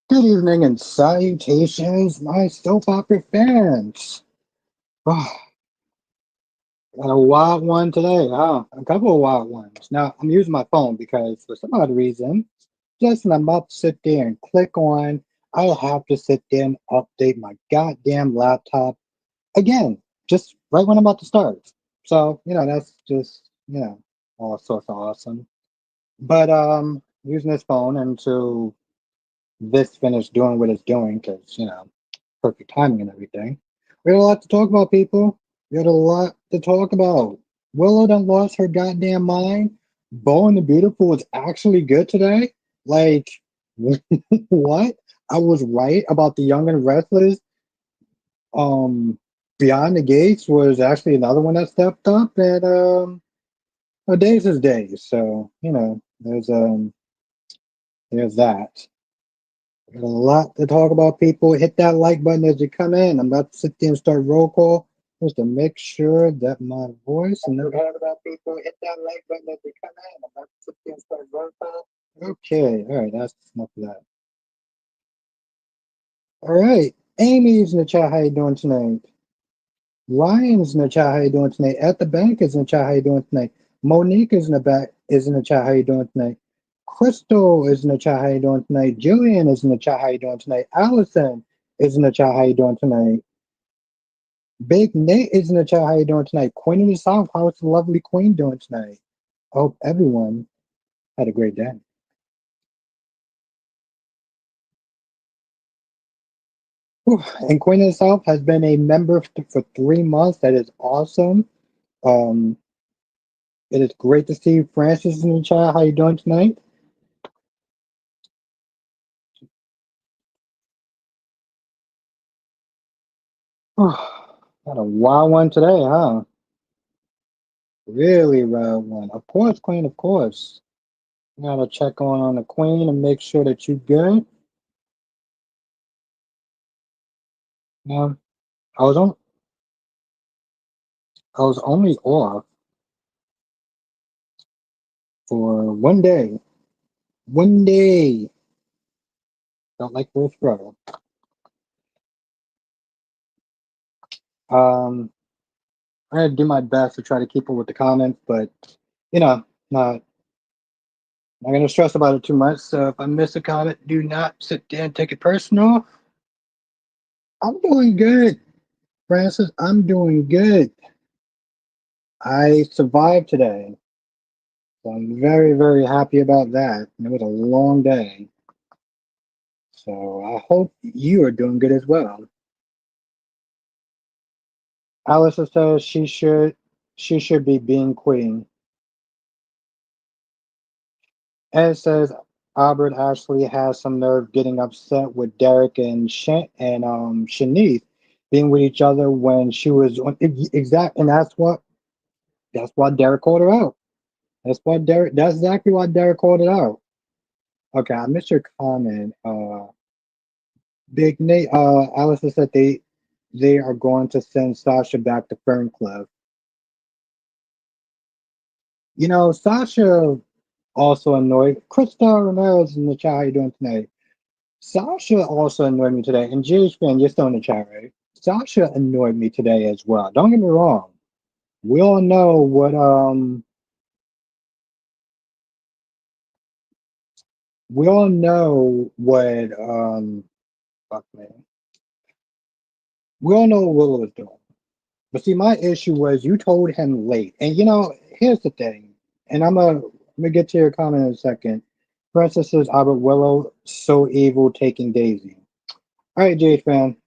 Good evening and salutations, my soap opera fans. Oh, got a wild one today, huh? A couple of wild ones. Now, I'm using my phone because for some odd reason, just when I'm about to sit there and click on, I have to sit there and update my goddamn laptop again, just right when I'm about to start. So, that's just, all sorts of awesome. But using this phone until this finished doing what it's doing, because, perfect timing and everything. We had a lot to talk about, people. We had a lot to talk about. Willow done lost her goddamn mind. Bo and the Beautiful was actually good today. Like, what? I was right about the Young and Restless. Um, Beyond the Gates was actually another one that stepped up, and Days is Days. So there's that. Got a lot to talk about, people. Hit that like button as you come in. I'm about to sit there and start roll call just to make sure that my voice and no doubt about, people. Hit that like button as you come in. I'm about to sit there and start roll call. Okay, all right, that's enough of that. All right, Amy's in the chat. How you doing tonight? Ryan's in the chat. How you doing tonight? At the bank is in the chat. How you doing tonight? Monique is in the back. Is in the chat. How you doing tonight? Crystal is in the chat. How you doing tonight? Julian is in the chat. How you doing tonight? Allison is in the chat. How you doing tonight? Big Nate is in the chat. How you doing tonight? Queen of the South. How's the lovely Queen doing tonight? I hope everyone had a great day. Whew. And Queen of the South has been a member for 3 months. That is awesome. Um, it is great to see Francis in the chat. How you doing tonight? Got a wild one today, huh? Really wild one. Of course, Queen, of course. Gotta check on the Queen and make sure that you good. Um, I was on I was only off for one day. One day. Felt like we're struggle. Um, I had to do my best to try to keep up with the comments, but not not gonna stress about it too much. So if I miss a comment, do not sit there and take it personal. I'm doing good, Francis. I'm doing good. I survived today, so I'm very, very happy about that. It was a long day, so I hope you are doing good as well. Alice says she should be being queen. Ed says Albert actually has some nerve getting upset with Derek and Shanice being with each other when she was on exact, and that's why Derek called her out. That's exactly why Derek called it out. Okay, I missed your comment. Big Nate Allison said they are going to send Sasha back to Ferncliff. Sasha also annoyed Crystal Ramirez in the chat. How you doing tonight? Sasha also annoyed me today, and Jewish fan, you're still in the chat, right? Sasha annoyed me today as well. Don't get me wrong. We all know what we all know what fuck man. We all know what Willow was doing. But see, my issue was you told him late. And here's the thing. And I'm gonna get to your comment in a second. Princess says Albert Willow so evil taking Daisy. All right, Jade fan.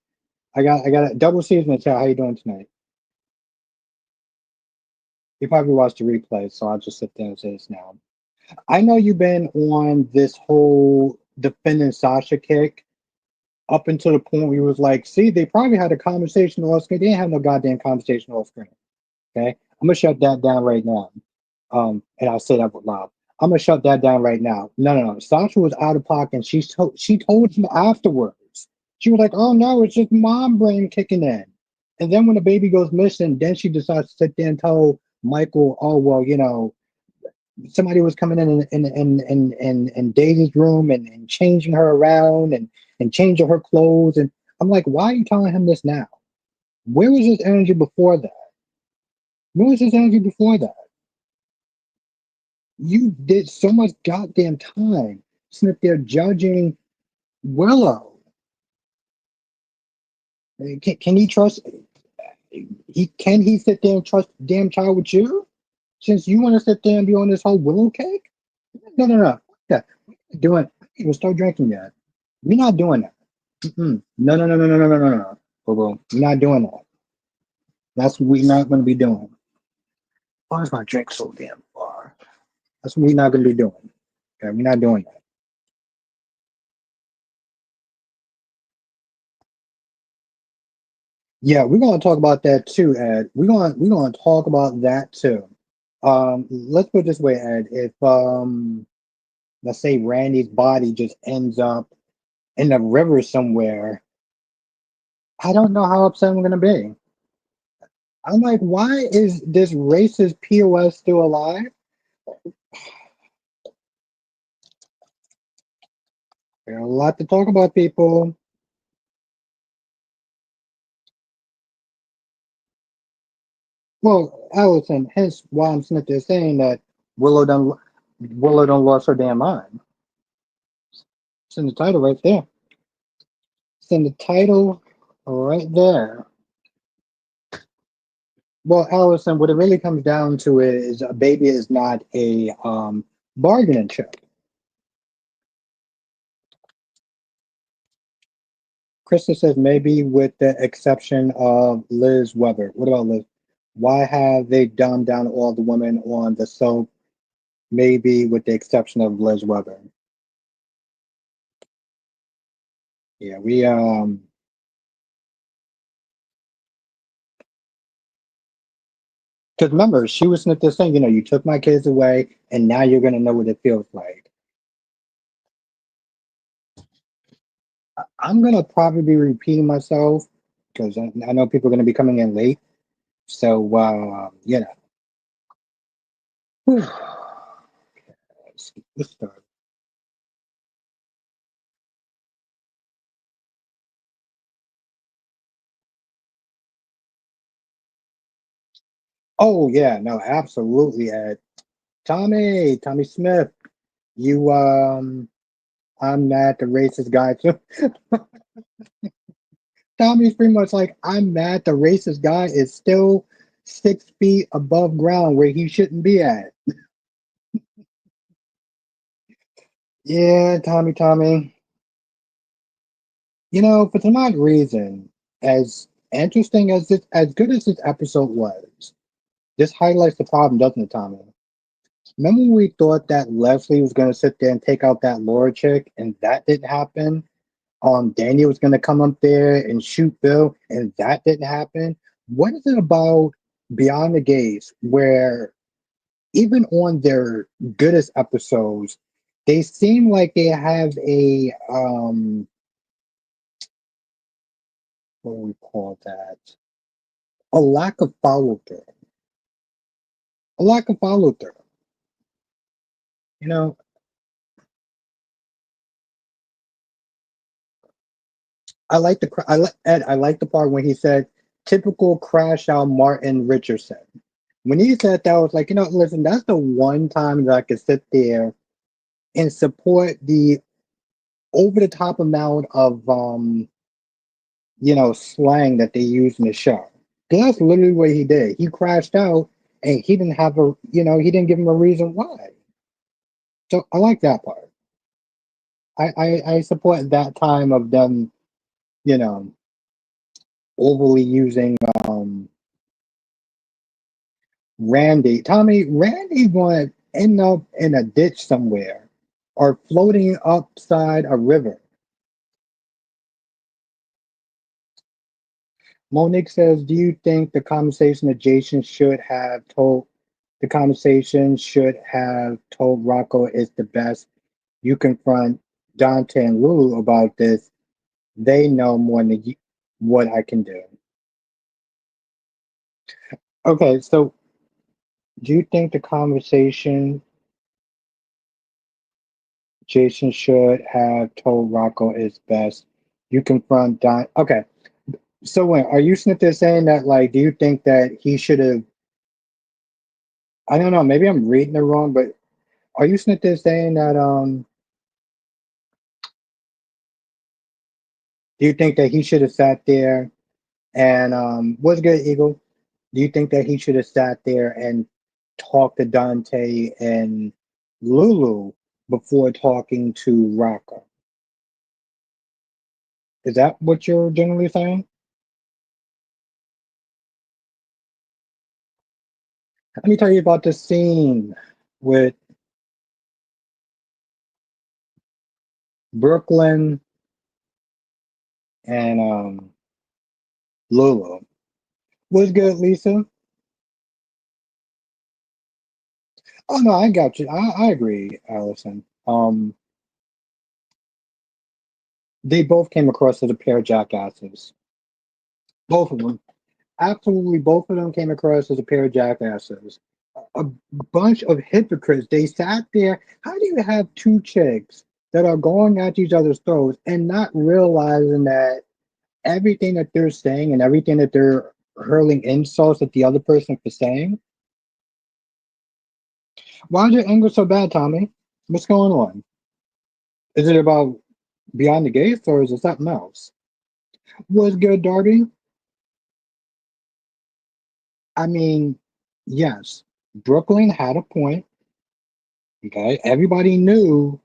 I got a double season to tell. How you doing tonight? You probably watched the replay, so I'll just sit there and say this now. I know you've been on this whole defending Sasha kick up until the point where you was like, see, they probably had a conversation off screen. They didn't have no goddamn conversation off screen. Okay? I'm gonna shut that down right now. And I'll say that loud. I'm gonna shut that down right now. No, no, no. Sasha was out of pocket and she told him afterwards. She was like, oh no, it's just mom brain kicking in. And then when the baby goes missing, then she decides to sit there and tell Michael, oh well, somebody was coming in Daisy's room and changing her around, and and changing her clothes. And I'm like, why are you telling him this now? Where was his energy before that? Where was his energy before that? You did so much goddamn time sitting up there judging Willow. Can he trust? Can he sit there and trust the damn child with you? Since you want to sit there and be on this whole Willow cake? No, no, no. Yeah, we're not doing. I didn't even start drinking yet. We're not doing that. Mm-mm. No, no, no, no, no, no, no, no, no. Boo. We're not doing that. That's what we're not going to be doing. Why is my drink so damn far? That's what we're not going to be doing. Okay, we're not doing that. Yeah, we're going to talk about that too, Ed. We're going to talk about that too. Let's put it this way, Ed. If let's say Randy's body just ends up in a river somewhere, I don't know how upset I'm going to be. I'm like, why is this racist POS still alive? There's a lot to talk about, people. Well, Allison, hence why I'm sitting there saying that Willow done lost her damn mind. It's in the title right there. It's in the title right there. Well, Allison, what it really comes down to is a baby is not a bargaining chip. Krista says maybe with the exception of Liz Weber. What about Liz? Why have they dumbed down all the women on the soap? Maybe with the exception of Liz Weber. Yeah, we because remember she was sniffed this thing. You took my kids away, and now you're gonna know what it feels like. I'm gonna probably be repeating myself because I know people are gonna be coming in late. So let's start. Oh yeah, no, absolutely, Ed. Tommy Smith, you I'm mad the racist guy too. Tommy's pretty much like, I'm mad the racist guy is still 6 feet above ground where he shouldn't be at. Yeah, Tommy. For some odd reason, as interesting as good as this episode was, this highlights the problem, doesn't it, Tommy? Remember when we thought that Leslie was going to sit there and take out that Laura chick, and that didn't happen? Daniel was going to come up there and shoot Bill, and that didn't happen. What is it about Beyond the Gates where even on their goodest episodes, they seem like they have what do we call that? A lack of follow through. A lack of follow through. You know, I like the part when he said typical crash out Martin Richardson. When he said that, I was like, listen, that's the one time that I could sit there and support the over the top amount of slang that they use in the show. 'Cause that's literally what he did. He crashed out and he didn't have he didn't give him a reason why. So I like that part. I support that time of them, you know, overly using Randy going to end up in a ditch somewhere or floating upside a river. Monique says, "Do you think the conversation should have told Rocco is the best? You confront Dante and Lulu about this. They know more than what I can do." Okay, so do you think the conversation Jason should have told Rocco is best? You confront Don. Okay. So when are you sitting there saying that like do you think that he should have I don't know, maybe I'm reading it wrong, but are you sitting there saying that do you think that he should have sat there and what's good, Eagle? Do you think that he should have sat there and talked to Dante and Lulu before talking to Rocco? Is that what you're generally saying? Let me tell you about the scene with Brooklyn and Lulu. What's good, Lisa? Oh no, I got you. I agree, Allison. They both came across as a pair of jackasses. Both of them. Absolutely, both of them came across as a pair of jackasses. A bunch of hypocrites. They sat there. How do you have two chicks that are going at each other's throats and not realizing that everything that they're saying and everything that they're hurling insults at the other person for saying? Why is your anger so bad, Tommy? What's going on? Is it about Beyond the Gates or is it something else? What's good, Darby? I mean, yes, Brooklyn had a point. Okay, everybody knew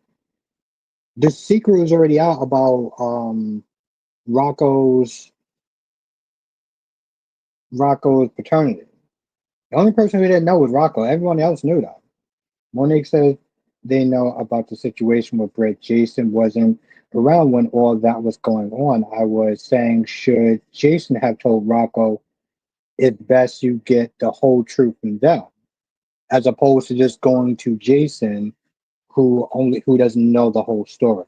the secret was already out about Rocco's Rocco's paternity. The only person who didn't know was Rocco. Everyone else knew that. Monique said they know about the situation with Britt. Jason wasn't around when all that was going on. I was saying, should Jason have told Rocco it's best you get the whole truth from them, as opposed to just going to Jason, who doesn't know the whole story.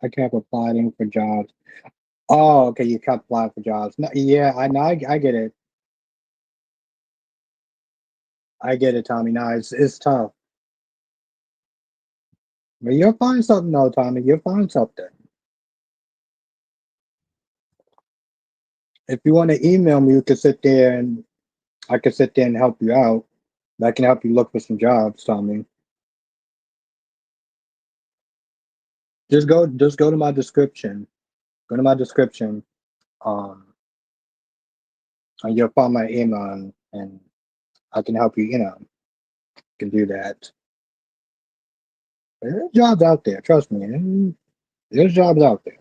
I kept applying for jobs. Oh, okay, you kept applying for jobs. No, yeah, I know, I get it. I get it, Tommy. No, it's tough. But you'll find something though, Tommy. You'll find something. If you want to email me, you can sit there and I can sit there and help you out. I can help you look for some jobs, Tommy. Just go to my description. Go to my description. Um, and you'll find my email and I can help you. Can do that. There's jobs out there. Trust me. There's jobs out there.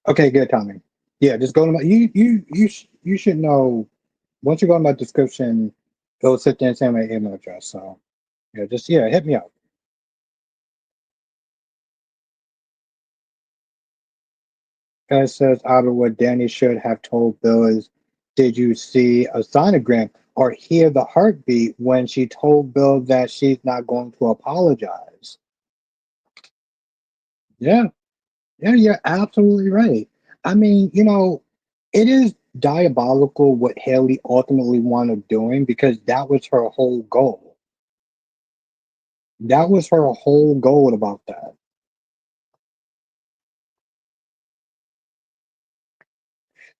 Okay, good, Tommy. Yeah, just go to my. You should know. Once you go to my description, it'll sit there and say my email address. So yeah, just hit me up. Guy says out of what Danny should have told Bill is, did you see a sonogram or hear the heartbeat when she told Bill that she's not going to apologize? Yeah, yeah, you're absolutely right. I mean, it is diabolical what Haley ultimately wound up doing because that was her whole goal. That was her whole goal about that.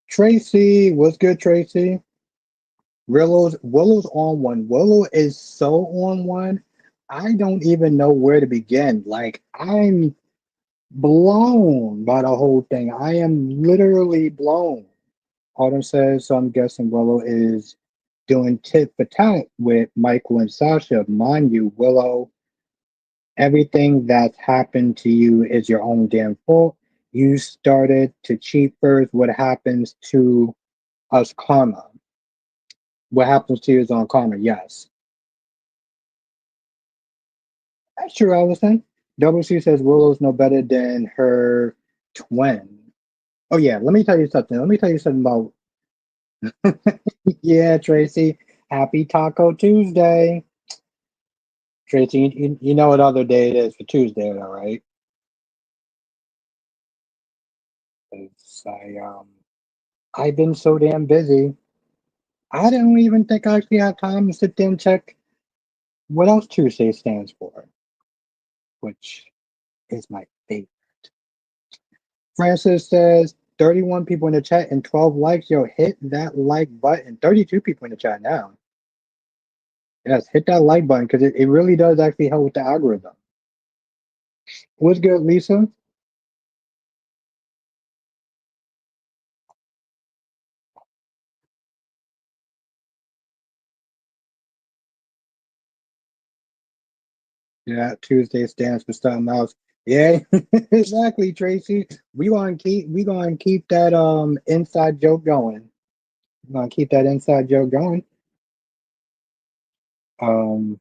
Tracy, what's good, Tracy? Willow's on one. Willow is so on one. I don't even know where to begin. Like I'm blown by the whole thing. I am literally blown. Autumn says, so I'm guessing Willow is doing tit for tat with Michael and Sasha. Mind you, Willow, everything that's happened to you is your own damn fault. You started to cheat first. What happens to us karma? What happens to you is on karma, yes. That's true, Allison. Double C says Willow's no better than her twin. Oh yeah, let me tell you something. Let me tell you something about yeah, Tracy. Happy Taco Tuesday. Tracy, you know what other day it is for Tuesday, all right? It's, I've been so damn busy. I don't even think I actually have time to sit there and check what else Tuesday stands for, which is my favorite. Francis says 31 people in the chat and 12 likes. Yo, hit that like button. 32 people in the chat now. Yes, hit that like button because it really does actually help with the algorithm. What's good, Lisa? Yeah, Tuesday stands for something else. Yeah, exactly, Tracy. We gonna keep that inside joke going. We're gonna keep that inside joke going. Um,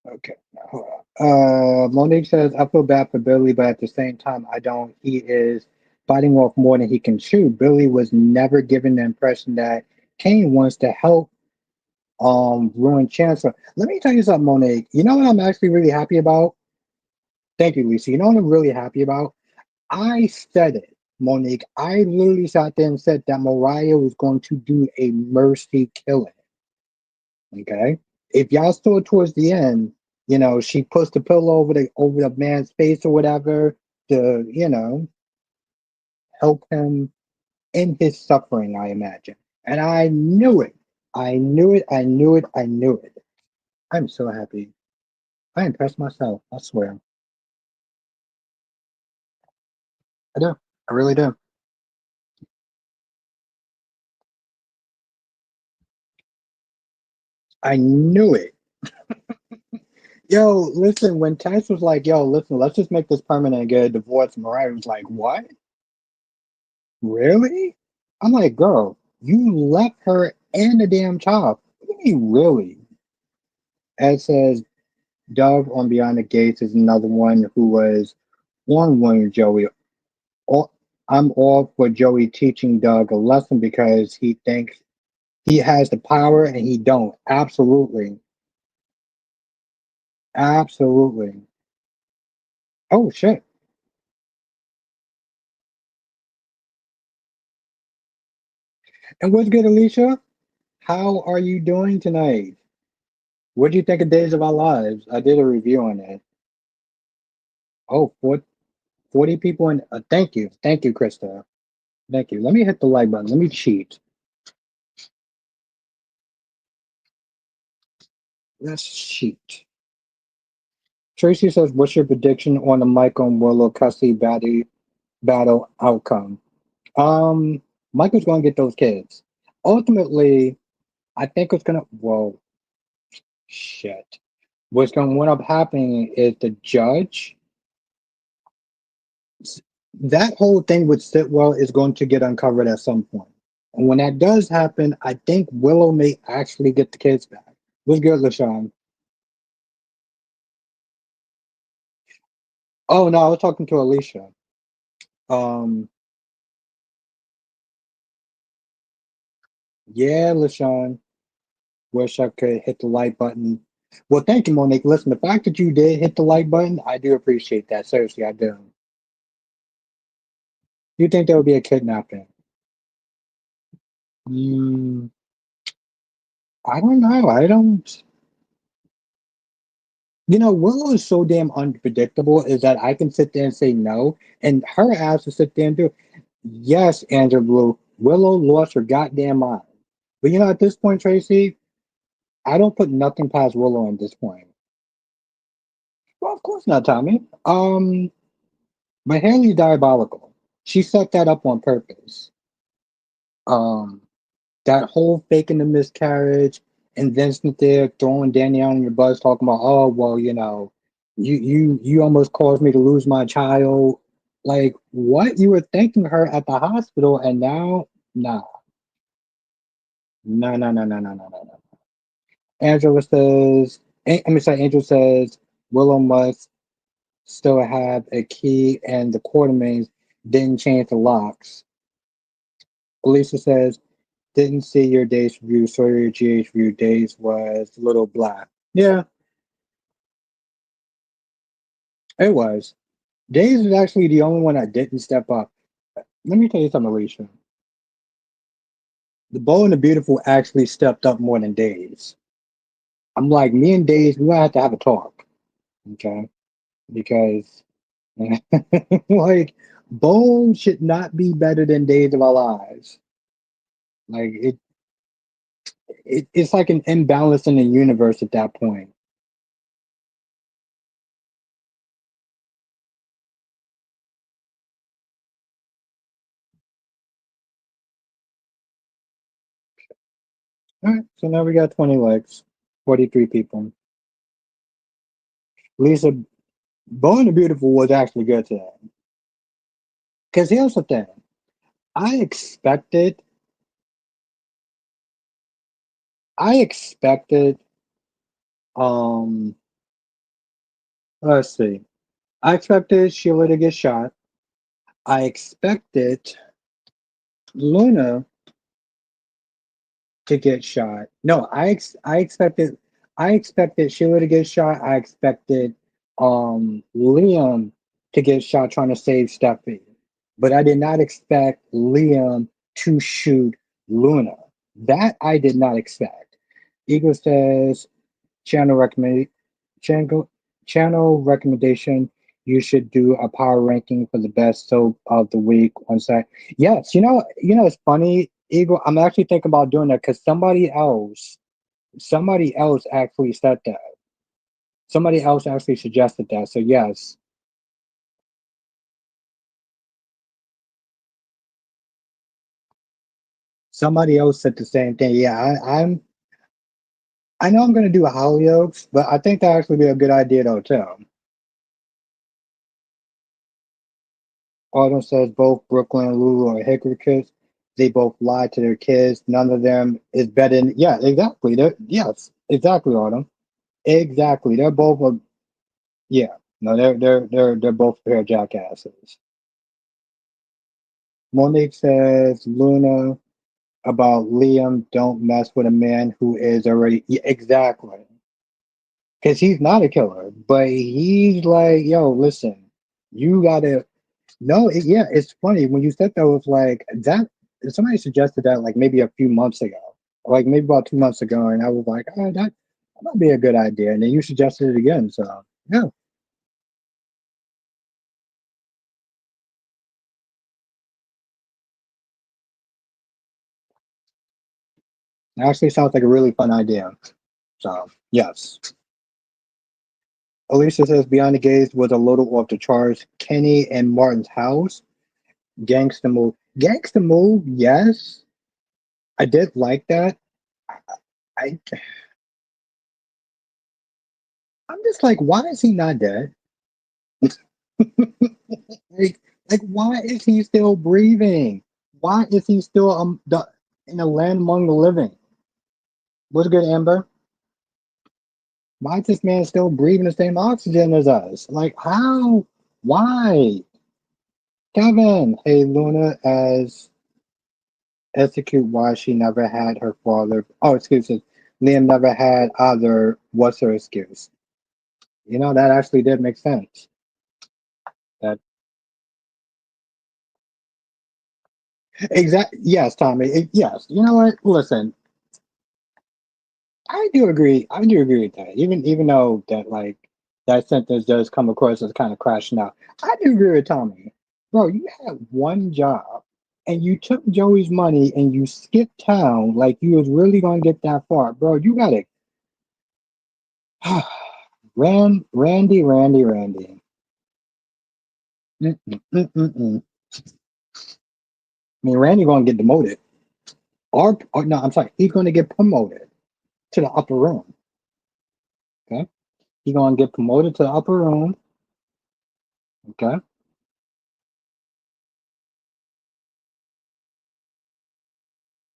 okay. Hold on. Monique says, I feel bad for Billy, but at the same time, I don't. He is biting off more than he can chew. Billy was never given the impression that Kane wants to help ruin Chancellor. Let me tell you something, Monique. You know what I'm actually really happy about? Thank you, Lisa. You know what I'm really happy about? I said it, Monique. I literally sat there and said that Mariah was going to do a mercy killing. Okay. If y'all saw it towards the end, she puts the pillow over the man's face or whatever to, help him in his suffering, I imagine. And I knew it. I knew it. I knew it. I knew it. I'm so happy. I impressed myself. I swear. I do. I really do. I knew it. Yo, listen, when Tice was like, yo, listen, let's just make this permanent and get a divorce, Mariah was like, what? Really? I'm like, girl, you left her and the damn child. What do you mean, really? Ed says, Dove on Beyond the Gates is another one who was on William Joey. All, I'm all for Joey teaching Doug a lesson because he thinks he has the power and he don't. Absolutely. Absolutely. Oh, shit. And what's good, Alicia? How are you doing tonight? What do you think of Days of Our Lives? I did a review on it. Oh, 40 people in. Thank you. Thank you, Krista. Thank you. Let me hit the like button. Let me cheat. Let's cheat. Tracy says, what's your prediction on the Michael and Willow custody battle outcome? Um, Michael's going to get those kids. Ultimately, I think it's going to. Whoa, shit. What's going to end up happening is the judge that whole thing with Sitwell is going to get uncovered at some point. And when that does happen, I think Willow may actually get the kids back. What's good, LaShawn? Oh no, I was talking to Alicia. Um, yeah, LaShawn. Wish I could hit the like button. Well, thank you, Monique. Listen, the fact that you did hit the like button, I do appreciate that. Seriously, I do. You think there would be a kidnapping? Mm, I don't know. I don't. Willow is so damn unpredictable is that I can sit there and say no, and her ass will sit there and do. Yes, Andrew Blue, Willow lost her goddamn mind. But at this point, Tracy, I don't put nothing past Willow at this point. Well, of course not, Tommy. But Haley's diabolical. She set that up on purpose. Um, that whole faking the miscarriage and then sit there throwing Danny out on your buzz talking about, oh well, you almost caused me to lose my child. Like what? You were thanking her at the hospital and now nah. No, no, no, no, no, no, no, no. Angela says Angel says Willow must still have a key and the quartermains didn't change the locks. Elisa says didn't see your days review, saw your GH review days was a little blah. Yeah, it was. Days is actually the only one that didn't step up. Let me tell you something, Alicia. The Bold and the Beautiful actually stepped up more than Days. I'm like, me and Days, we gonna have to have a talk, okay? Because like Bold should not be better than Days of Our Lives. Like it's like an imbalance in the universe at that point. All right, so now we got 20 likes, 43 people. Lisa, Bold and the Beautiful was actually good today. Because here's the thing. I expected, I expected, um, let's see. I expected Sheila to get shot. I expected Luna to get shot. No, I expected Sheila to get shot. I expected Liam to get shot trying to save Steffi. But I did not expect Liam to shoot Luna. That I did not expect. Eagle says channel recommend channel channel recommendation. You should do a power ranking for the best soap of the week on site. Yes, it's funny, Eagle. I'm actually thinking about doing that because somebody else actually said that. Somebody else actually suggested that. So yes, somebody else said the same thing. Yeah, I know I'm gonna do a Hollyoaks, but I think that actually be a good idea though too. Autumn says both Brooklyn and Lulu are hypocrites. They both lie to their kids. None of them is better than, yeah, exactly. Yes, exactly, Autumn. Exactly. They're both yeah. No, they're both a pair of jackasses. Monique says Luna about Liam, don't mess with a man who is already, yeah, exactly. Because he's not a killer, but he's like, yo, listen, you gotta. No, yeah, it's funny when you said that. Was like that. Somebody suggested that like maybe a few months ago, like maybe about 2 months ago, and I was like, oh, that might be a good idea. And then you suggested it again, so yeah, it actually sounds like a really fun idea. So yes, Alicia says Beyond the Gaze was a little off the charts. Kenny and Martin's house, gangster move, gangster move. Yes, I did like that. I I'm just like, why is he not dead? Like, why is he still breathing? Why is he still in a land among the living? What's good, Amber? Why is this man still breathing the same oxygen as us? Like, how? Why? Kevin, hey, Luna, as execute why she never had her father. Oh, excuse me. Liam never had either. What's her excuse? That actually did make sense. That exact. Yes, Tommy. Yes. You know what? Listen, I do agree. I do agree with that. Even though that like that sentence does come across as kind of crashing out. I do agree with Tommy. Bro, you had one job and you took Joey's money and you skipped town like you was really gonna get that far. Bro, you gotta Randy. Mm. I mean Randy gonna get demoted. Or no, I'm sorry, he's gonna get promoted to the upper room. Okay? He's gonna get promoted to the upper room. Okay.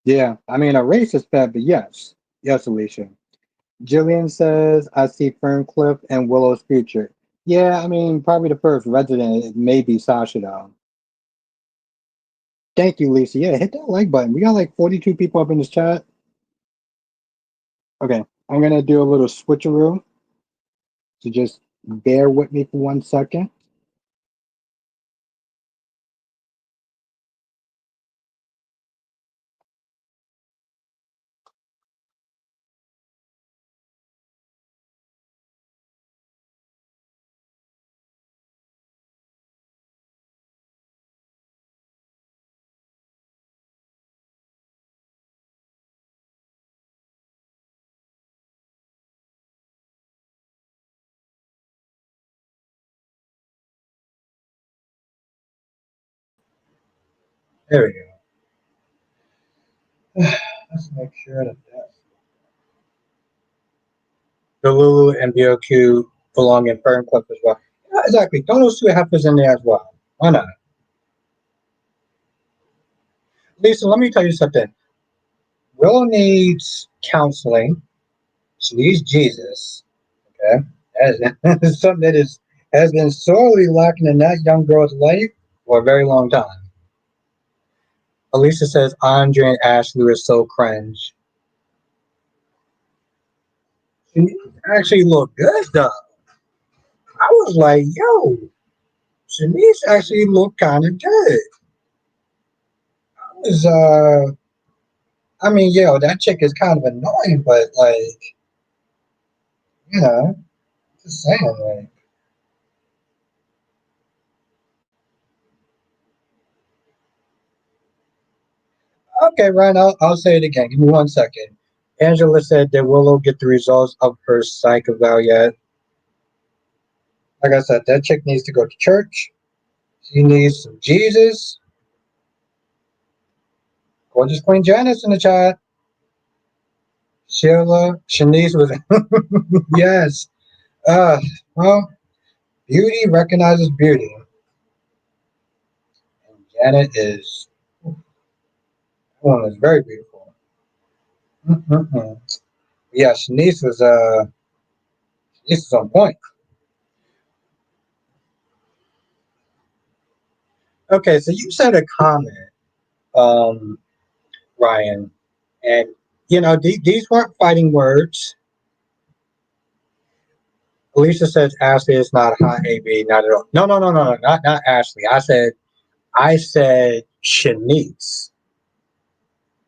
Yeah, I mean, a racist pet, but yes. Yes, Alicia. Jillian says, I see Ferncliff and Willow's future. Yeah, I mean, probably the first resident it may be Sasha, though. Thank you, Lisa. Yeah, hit that like button. We got like 42 people up in this chat. Okay, I'm going to do a little switcheroo. So just bear with me for 1 second. There we go. Let's make sure that the Lulu and BOQ belong in Fern Clip as well. Yeah, exactly. Throw those two heifers in there as well. Why not? Lisa, let me tell you something. Willow needs counseling. She needs Jesus. Okay, that is something that is has been sorely lacking in that young girl's life for a very long time. Alicia says Andre and Ashley are so cringe. She actually look good though. I was like, yo, Shanice actually looked kind of good. Was I mean, yo, that chick is kind of annoying, but like, you know, just saying, like, okay, Ryan, I'll say it again. Give me 1 second. Angela said that Willow get the results of her psych eval yet. Like I said, that chick needs to go to church. She needs some Jesus. Gorgeous Queen Janice in the chat. Sheila, Shanice was yes. Uh, well, beauty recognizes beauty, and Janet is one is very beautiful. Mm-mm-mm. Yeah, Shanice was on point. Okay, so you said a comment, um, Ryan, and these weren't fighting words. Alicia says Ashley is not hot, AB, not at all. No, no, no, no, no, not Ashley. I said Shanice.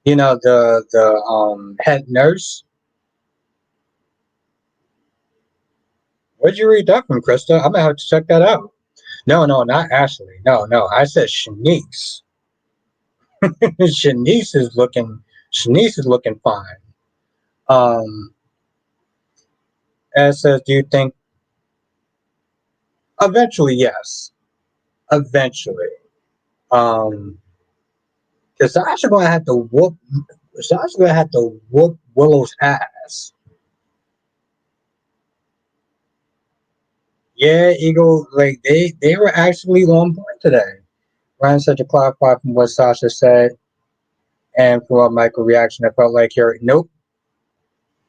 The head nurse. Where'd you read that from, Krista? I'm gonna have to check that out. No, no, not Ashley. No, no, I said Shanice. Shanice is looking. Shanice is looking fine. Um, as says, do you think eventually? Yes, eventually. Um, because Sasha gonna have to whoop. Sasha gonna have to whoop Willow's ass. Yeah, Eagle. Like they were actually on point today. Ryan said to clarify from what Sasha said and from what Michael reaction. I felt like here. Nope,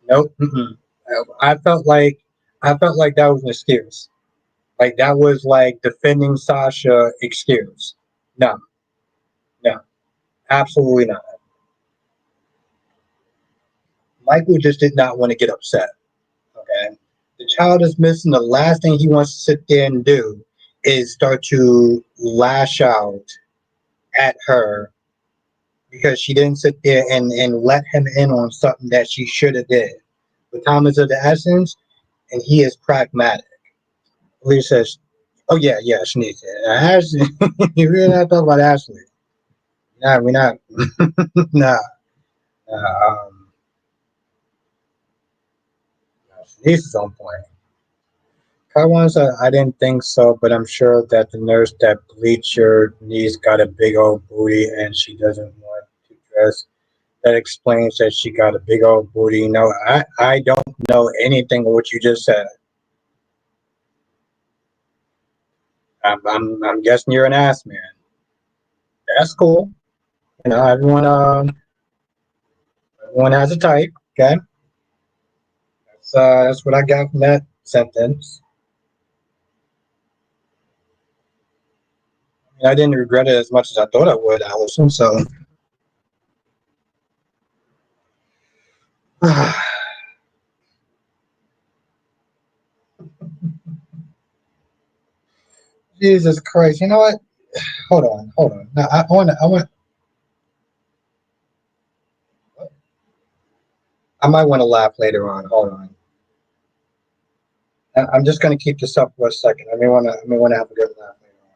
nope. Mm-mm. I felt like that was an excuse. Like that was like defending Sasha excuse. No, no, absolutely not. Michael just did not want to get upset. Okay. The child is missing. The last thing he wants to sit there and do is start to lash out at her because she didn't sit there and let him in on something that she should have did. But time is of the essence, and he is pragmatic. Lee says, "Oh yeah, yeah, she needs it." Ashley, we're not talking about Ashley. Nah, we're not. Nah, um, Shanice is on point. Kaiwan said, I didn't think so, but I'm sure that the nurse that bleached your niece got a big old booty and she doesn't want to dress. That explains that she got a big old booty. No, I don't know anything of what you just said. I'm guessing you're an ass man. That's cool. Everyone has a type. Okay, that's what I got from that sentence. I mean, I didn't regret it as much as I thought I would, Allison. So, Jesus Christ! You know what? Hold on, hold on. Now, I might want to laugh later on. Hold on. I'm just going to keep this up for a second. I may want to have a good laugh later on.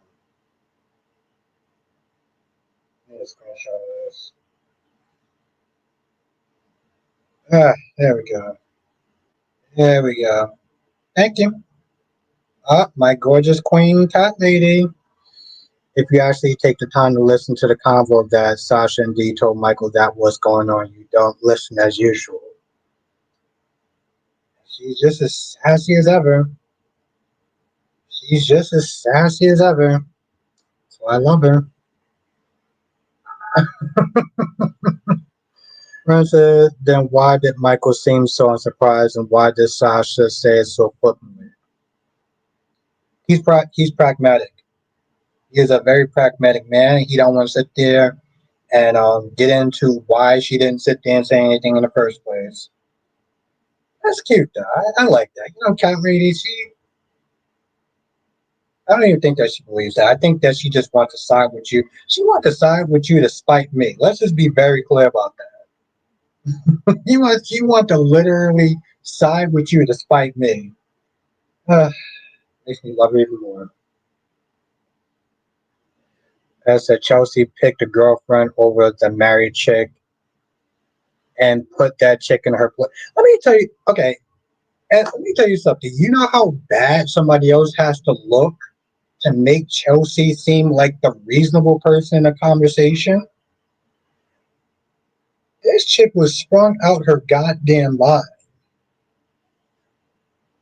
Let me just screenshot of this. There we go. There we go. Thank you. My gorgeous queen cat lady. If you actually take the time to listen to the convo that Sasha and Dee told Michael that was going on, you don't listen as usual. She's just as sassy as ever. She's just as sassy as ever. So I love her. Ron said, then why did Michael seem so unsurprised and why did Sasha say it so flippantly? He's pragmatic. He is a very pragmatic man. He don't want to sit there and get into why she didn't sit there and say anything in the first place. That's cute, though. I like that. You know, Cat Lady, I don't even think that she believes that. I think that she just wants to side with you. She wants to side with you to spite me. Let's just be very clear about that. You want to literally side with you to spite me. Uh, Makes me love her even more. As said, Chelsea picked a girlfriend over the married chick and put that chick in her place. Let me tell you, okay, and let me tell you something. You know how bad somebody else has to look to make Chelsea seem like the reasonable person in a conversation? This chick was sprung out her goddamn mind.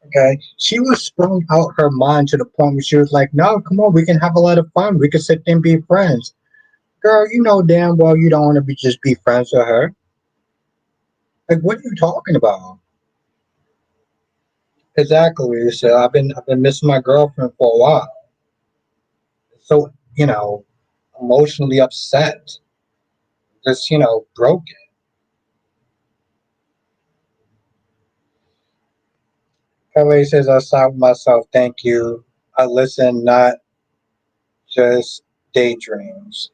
Okay, she was sprung out her mind to the point where she was like, "No, come on, we can have a lot of fun. We can sit there and be friends." Girl, you know damn well you don't want to be just be friends with her. Like, what are you talking about? Exactly. So I've been missing my girlfriend for a while. So emotionally upset, just broken. Kelly says I side with myself. Thank you. I listen, not just daydreams.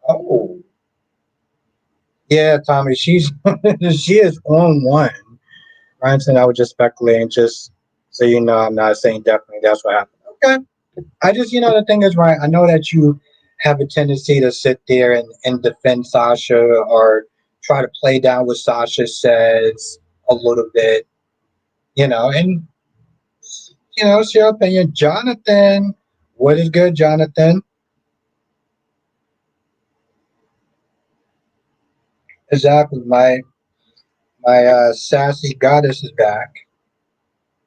Oh, yeah, Tommy. She's she is on one. Ryan said I was just speculating, just so you know. I'm not saying definitely that's what happened. Okay. I just the thing is, right. I know that you have a tendency to sit there and defend Sasha or try to play down what Sasha says a little bit, and it's your opinion. Jonathan, what is good, Jonathan? Exactly. My sassy goddess is back.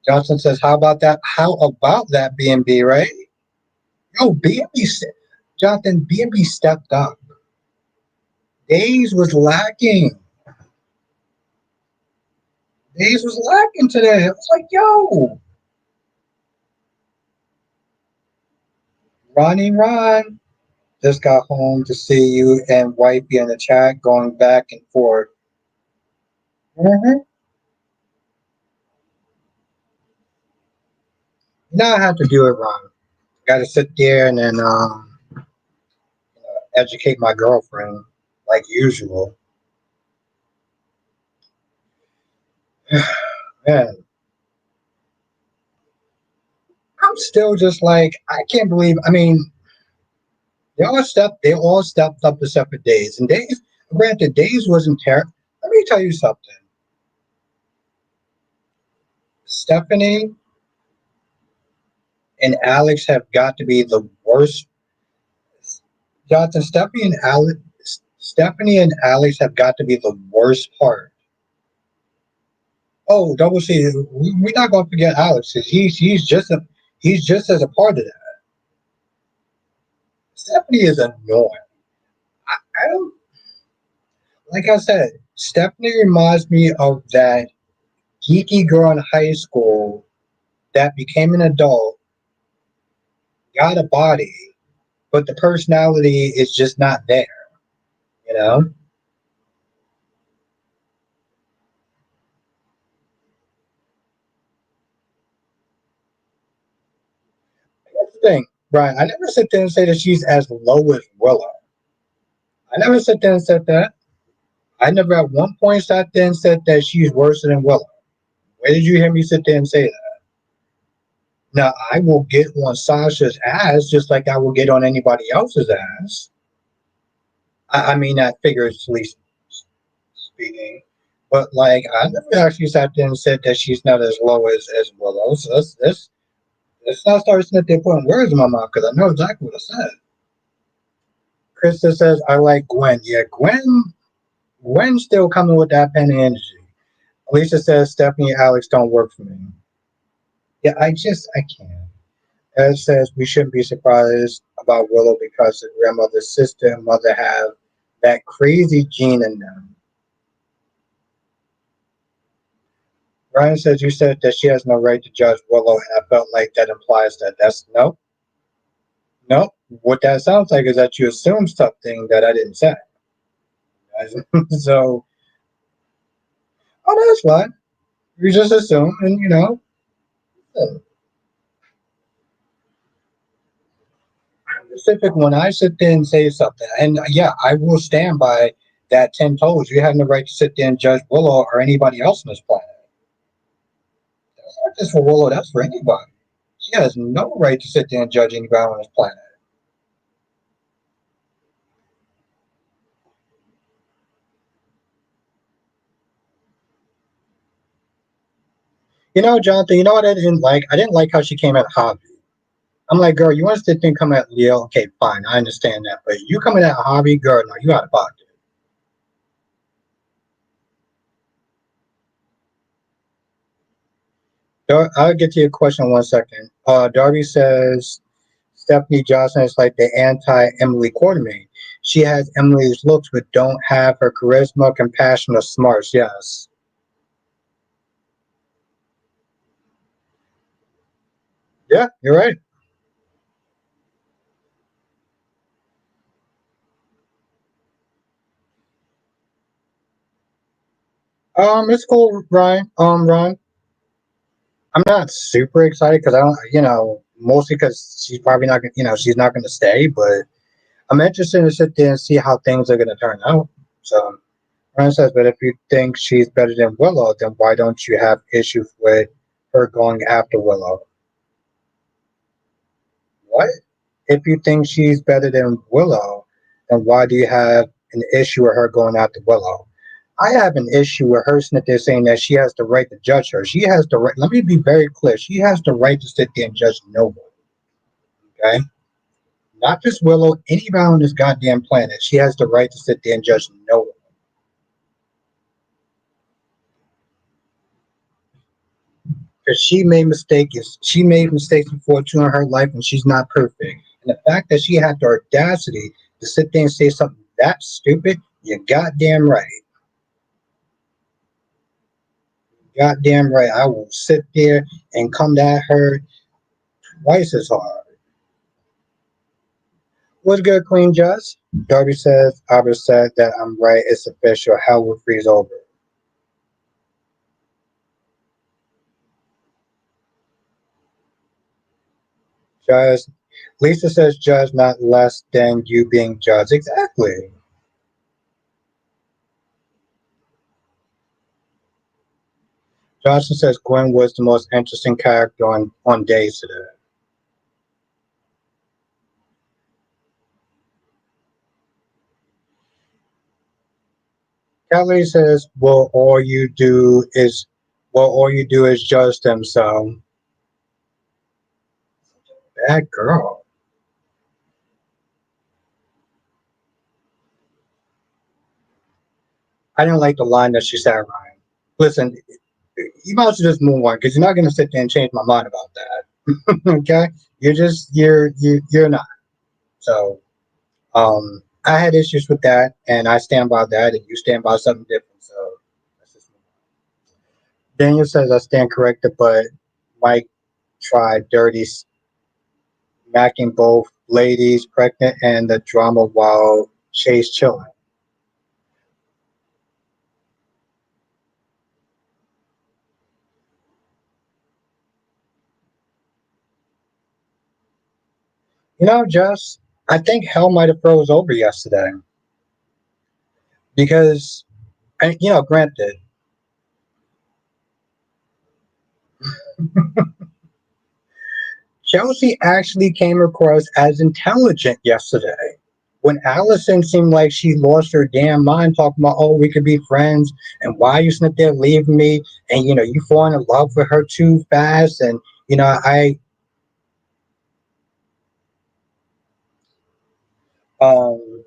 Johnson says, "How about that? How about that B&B, right? Yo, B&B, Jonathan, B&B stepped up. Days was lacking. Days was lacking today. I was like, yo, Ronnie Ron just got home to see you and Wifey in the chat going back and forth. Mm-hmm. Now I have to do it, Ron. Got to sit there and then educate my girlfriend like usual. Man, I'm still just like I can't believe. I mean, they all stepped up except for Days. And Days, granted, Days wasn't terrible. Let me tell you something. Stephanie and Alex have got to be the worst. Jonathan, Stephanie and Alex have got to be the worst part. Oh, double C. We're not going to forget Alex. 'Cause he's just as a part of that. Stephanie is annoying. I don't like I said. Stephanie reminds me of that geeky girl in high school that became an adult, got a body, but the personality is just not there. You know. That's the thing, Brian. I never sit there and say that she's as low as Willow. I never sit there and said that. I never at one point sat there and said that she's worse than Willow. Where did you hear me sit there and say that? Now, I will get on Sasha's ass just like I will get on anybody else's ass. I mean that figuratively speaking. But like, I never actually sat there and said that she's not as low as Willow. So let's not start sitting there putting words in my mouth because I know exactly what I said. Krista says, I like Gwen. Yeah, Gwen's still coming with that pen energy. Alicia says, Stephanie and Alex don't work for me. Yeah, I can't. Ed says, we shouldn't be surprised about Willow because her grandmother's sister and mother have that crazy gene in them. Ryan says, you said that she has no right to judge Willow, and I felt like that implies that. That's no, no. What that sounds like is that you assume something that I didn't say. So, oh, that's fine. You just assume, and specific when I sit there and say something, and yeah, I will stand by that 10 toes. You have no right to sit there and judge Willow or anybody else on this planet. That's not just for Willow, that's for anybody. She has no right to sit there and judge anybody on this planet. Jonathan, you know what I didn't like? I didn't like how she came at Hobby. I'm like, girl, you want to sit there and come at Leo? Okay, fine, I understand that. But you coming at Hobby, girl, no, you out of pocket. I'll get to your question in 1 second. Darby says Stephanie Johnson is like the anti-Emily Quartermain. She has Emily's looks, but don't have her charisma, compassion, or smarts. Yes. Yeah, you're right. It's cool, Ryan. Ron, I'm not super excited because I don't, mostly because she's probably not gonna, she's not gonna stay. But I'm interested to sit there and see how things are gonna turn out. So Ryan says, but if you think she's better than Willow, then why don't you have issues with her going after Willow? What? If you think she's better than Willow, then why do you have an issue with her going after Willow? I have an issue with her sitting there saying that she has the right to judge her. She has the right. Let me be very clear. She has the right to sit there and judge nobody. Okay, not just Willow. Anybody on this goddamn planet. She has the right to sit there and judge no one. Because she made mistakes before too in her life, and she's not perfect. And the fact that she had the audacity to sit there and say something that stupid, you're goddamn right. Goddamn right. I will sit there and come at her twice as hard. What's good, Queen Jess? Darby says, Albert said that I'm right. It's official. Hell will freeze over. Judge. Lisa says, judge not less than you being judged. Exactly. Johnson says Gwen was the most interesting character on Days today. Kelly says, all you do is judge them. So bad girl. I didn't like the line that she said, Ryan. Listen, you might as well just move on because you're not going to sit there and change my mind about that. Okay, you're not. So I had issues with that, and I stand by that, and you stand by something different. So let's just move on. Daniel says I stand corrected, but Mike tried dirty smacking both ladies pregnant and the drama while Chase chilling. Jess, I think hell might have froze over yesterday because, granted, Chelsea actually came across as intelligent yesterday. When Allison seemed like she lost her damn mind talking about, oh, we could be friends, and why you sitting there leaving me, and you falling in love with her too fast, and I um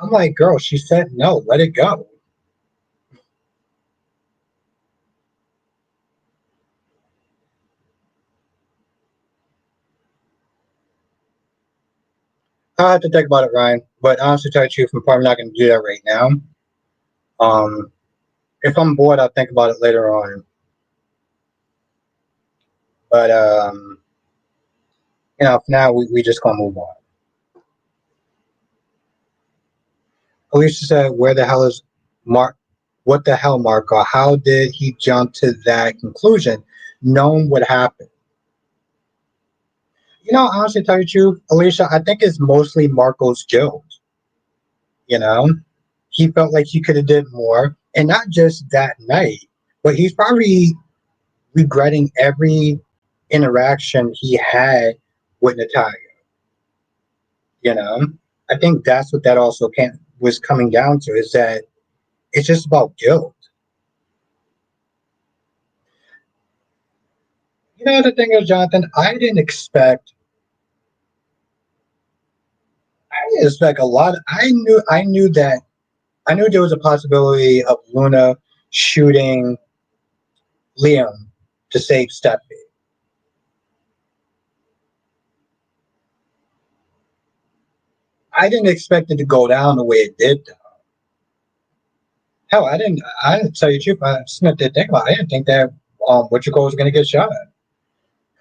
I'm like, girl, she said no, let it go. I have to think about it, Ryan. But honestly, to tell you the truth, I'm probably not going to do that right now. Um, if I'm bored, I'll think about it later on. But for now, we just gonna move on. Alicia said, "Where the hell is Mark? What the hell, Marco? How did he jump to that conclusion, knowing what happened?" Honestly, to tell you the truth, Alicia, I think it's mostly Marco's guilt. You know, he felt like he could have did more, and not just that night, but he's probably regretting every interaction he had with Natalia. You know, I think that's what that also was coming down to, is that it's just about guilt. The thing is, Jonathan, I didn't expect a lot. I knew there was a possibility of Luna shooting Liam to save Steffi. I didn't expect it to go down the way it did. Hell, I didn't tell you the truth. I just meant to think about it. I didn't think that what you call was going to get shot.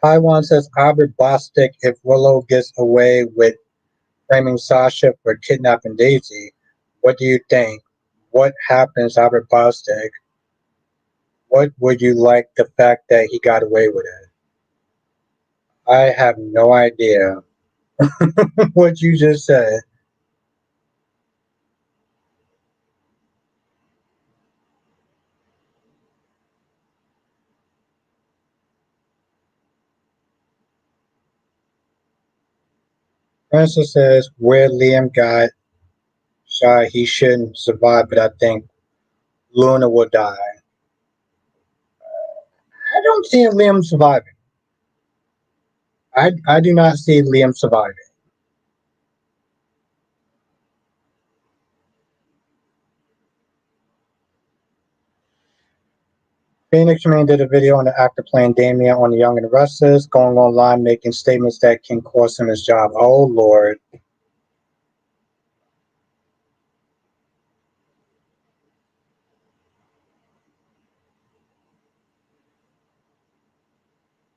Taiwan says Albert Bostic, if Willow gets away with framing Sasha for kidnapping Daisy, what do you think? What happens, Albert Bostic? What would you like the fact that he got away with it? I have no idea what you just said. Francis says where Liam got shot, he shouldn't survive, but I think Luna will die. I don't see Liam surviving. I do not see Liam surviving. Phoenix Man did a video on the actor playing Damien on The Young and the Restless, going online making statements that can cost him his job. Oh Lord.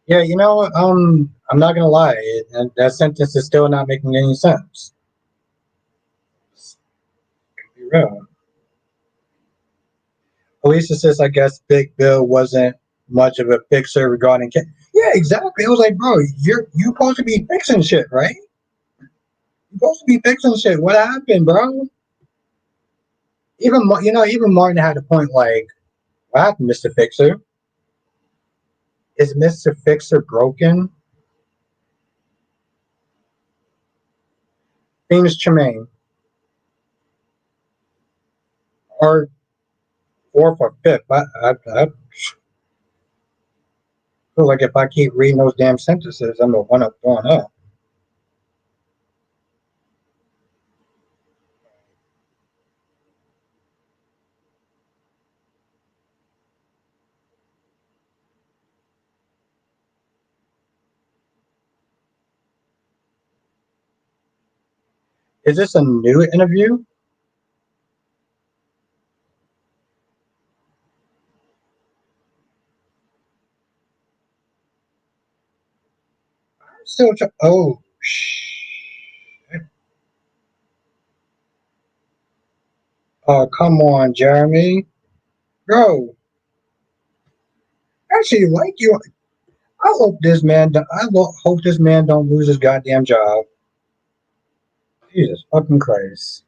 Yeah, I'm not gonna lie, that sentence is still not making any sense. Be real. Alicia says, I guess Big Bill wasn't much of a fixer regarding. Yeah, exactly. It was like, bro, you supposed to be fixing shit, right? You supposed to be fixing shit. What happened, bro? Even Martin had a point. Like, what happened, Mister Fixer? Is Mister Fixer broken? Venus Tremaine, or fourth or fifth. I feel like if I keep reading those damn sentences, I'm gonna one up going up. Is this a new interview? Still, oh, come on, Jeremy, bro. Actually, like you, I hope this man. Hope this man don't lose his goddamn job. Jesus fucking Christ.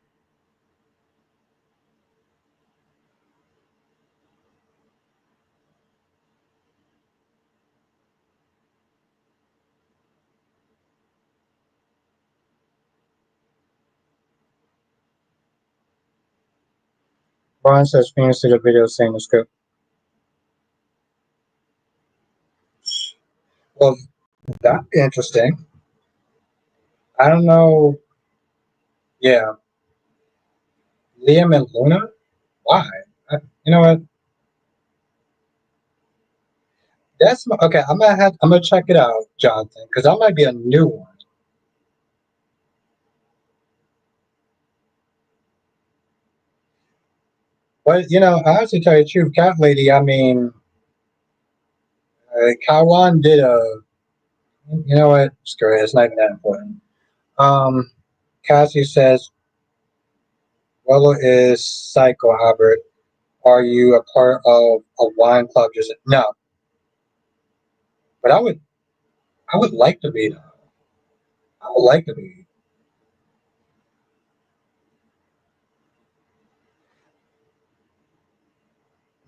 Ron says fans to the video saying the script. Well, that'd be interesting. I don't know. Yeah, Liam and Luna? Why? I, you know what? Okay. I'm gonna check it out, Jonathan, because that might be a new one. But I have to tell you the truth, Cat Lady. I mean, Kawan did a. You know what? Screw it. It's not even that important. Um, Cassie says, Willow is psycho, Albert. Are you a part of a wine club? Just no, but I would like to be though. I would like to be.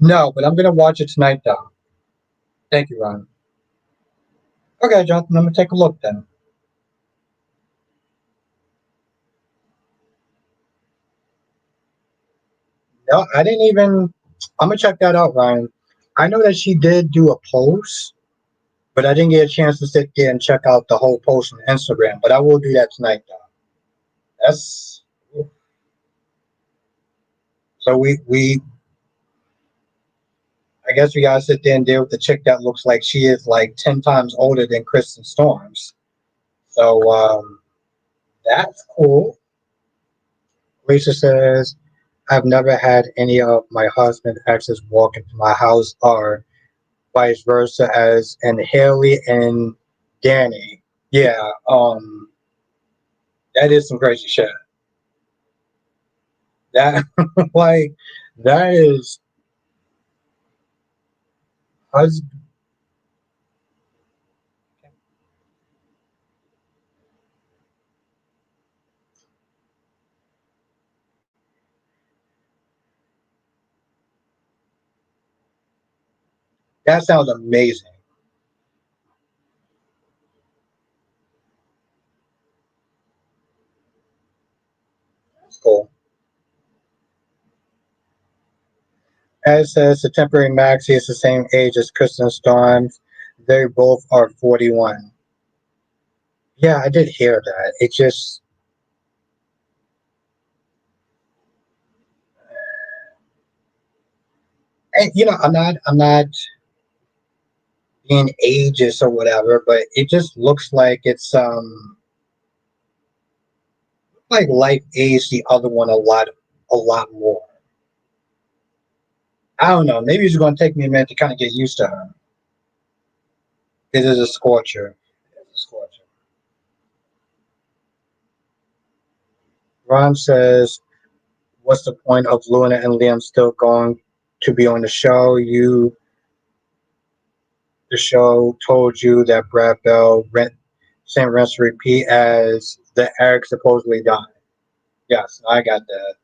No, but I'm gonna watch it tonight though. Thank you, Ron. Okay, Jonathan, I'm gonna take a look then. No, I didn't even. I'm gonna check that out, Ryan. I know that she did do a post, but I didn't get a chance to sit there and check out the whole post on Instagram. But I will do that tonight though. That's so we I guess we gotta sit there and deal with the chick that looks like she is like 10 times older than Kristen Storms. So that's cool. Lisa says, I've never had any of my husband's exes walk into my house or vice versa as in Haley and Danny. Yeah, that is some crazy shit. That like that is hus- that sounds amazing. That's cool. As says the temporary maxi is the same age as Kristen Storms. They both are 41. Yeah, I did hear that. It just and I'm not being ageist or whatever, but it just looks like it's like life aged the other one a lot more. I don't know. Maybe it's gonna take me a minute to kind of get used to her. It is a scorcher. It's a scorcher. Ron says, "What's the point of Luna and Liam still going to be on the show? The show told you that Brad Bell sent rest repeat as the Eric supposedly died." Yes, I got that.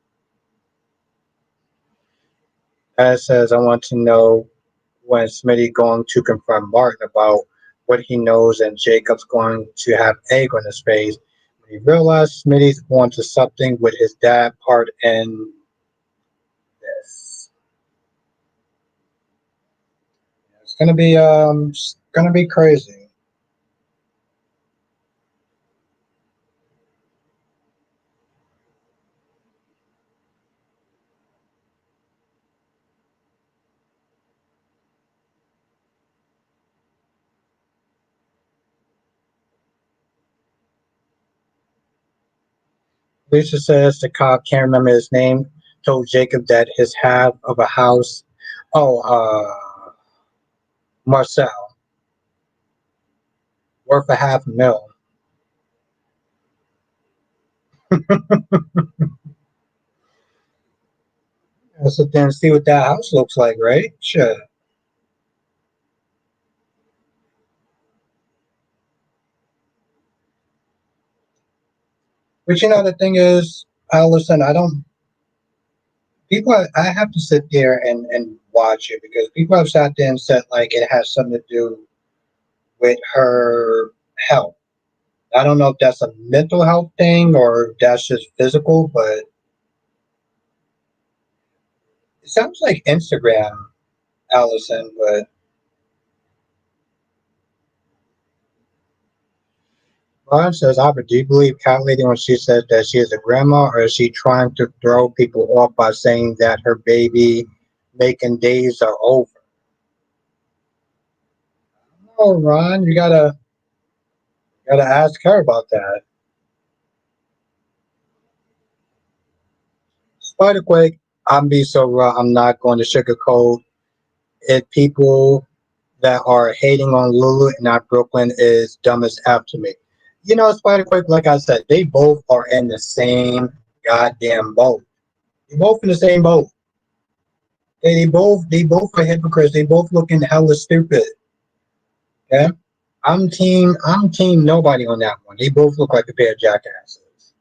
As says, I want to know when Smitty going to confront Martin about what he knows and Jacob's going to have egg on his face. When he realized Smitty's onto something with his dad part in this. It's gonna be crazy. Lisa says the cop can't remember his name, told Jacob that his half of a house, oh, Marcel, worth a half mil. Let's sit there and see what that house looks like, right? Sure. But the thing is, listen, I don't, people, I have to sit there and watch it because people have sat there and said like it has something to do with her health. I don't know if that's a mental health thing or if that's just physical, but it sounds like Instagram, Allison, Ron says, Albert, do you believe Cat Lady when she says that she is a grandma, or is she trying to throw people off by saying that her baby making days are over? Oh, Ron, you gotta ask her about that. Spiderquake, I'm be so raw. I'm not going to sugarcoat it. People that are hating on Lulu and not Brooklyn is dumb as F to me. You know, Spiderquake, like I said, they both are in the same goddamn boat. They're both in the same boat. They both are hypocrites. They both looking hella stupid. Okay? I'm team nobody on that one. They both look like a pair of jackasses.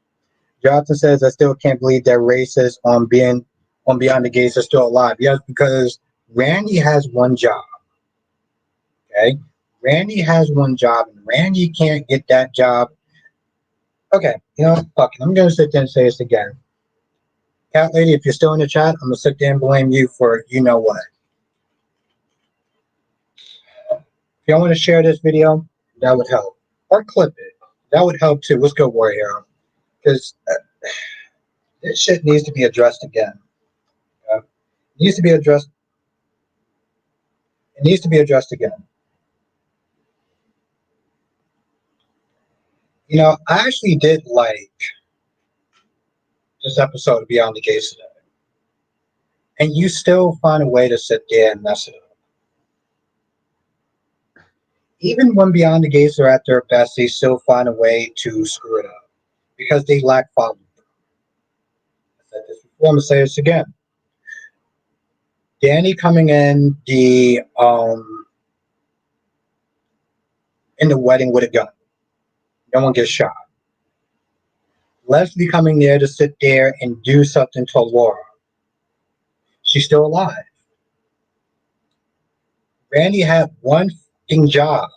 Jonathan says I still can't believe that racists on Beyond the Gates are still alive. Yes, because Randy has one job. Okay? Randy has one job and Randy can't get that job. Okay, you know, fuck it. I'm gonna sit there and say this again. Cat lady, if you're still in the chat, I'm gonna sit there and blame you for you know what. If y'all want to share this video, that would help. Or clip it. That would help too. Let's go, Warrior. Because this shit needs to be addressed again. It needs to be addressed. It needs to be addressed again. You know, I actually did like this episode of Beyond the Gates today. And you still find a way to sit there and mess it up. Even when Beyond the Gates are at their best, they still find a way to screw it up. Because they lack follow through. I said this before, I'm gonna say this again. Danny coming in the wedding with a gun. No one gets shot. Leslie coming there to sit there and do something to Laura. She's still alive. Randy had one fucking job.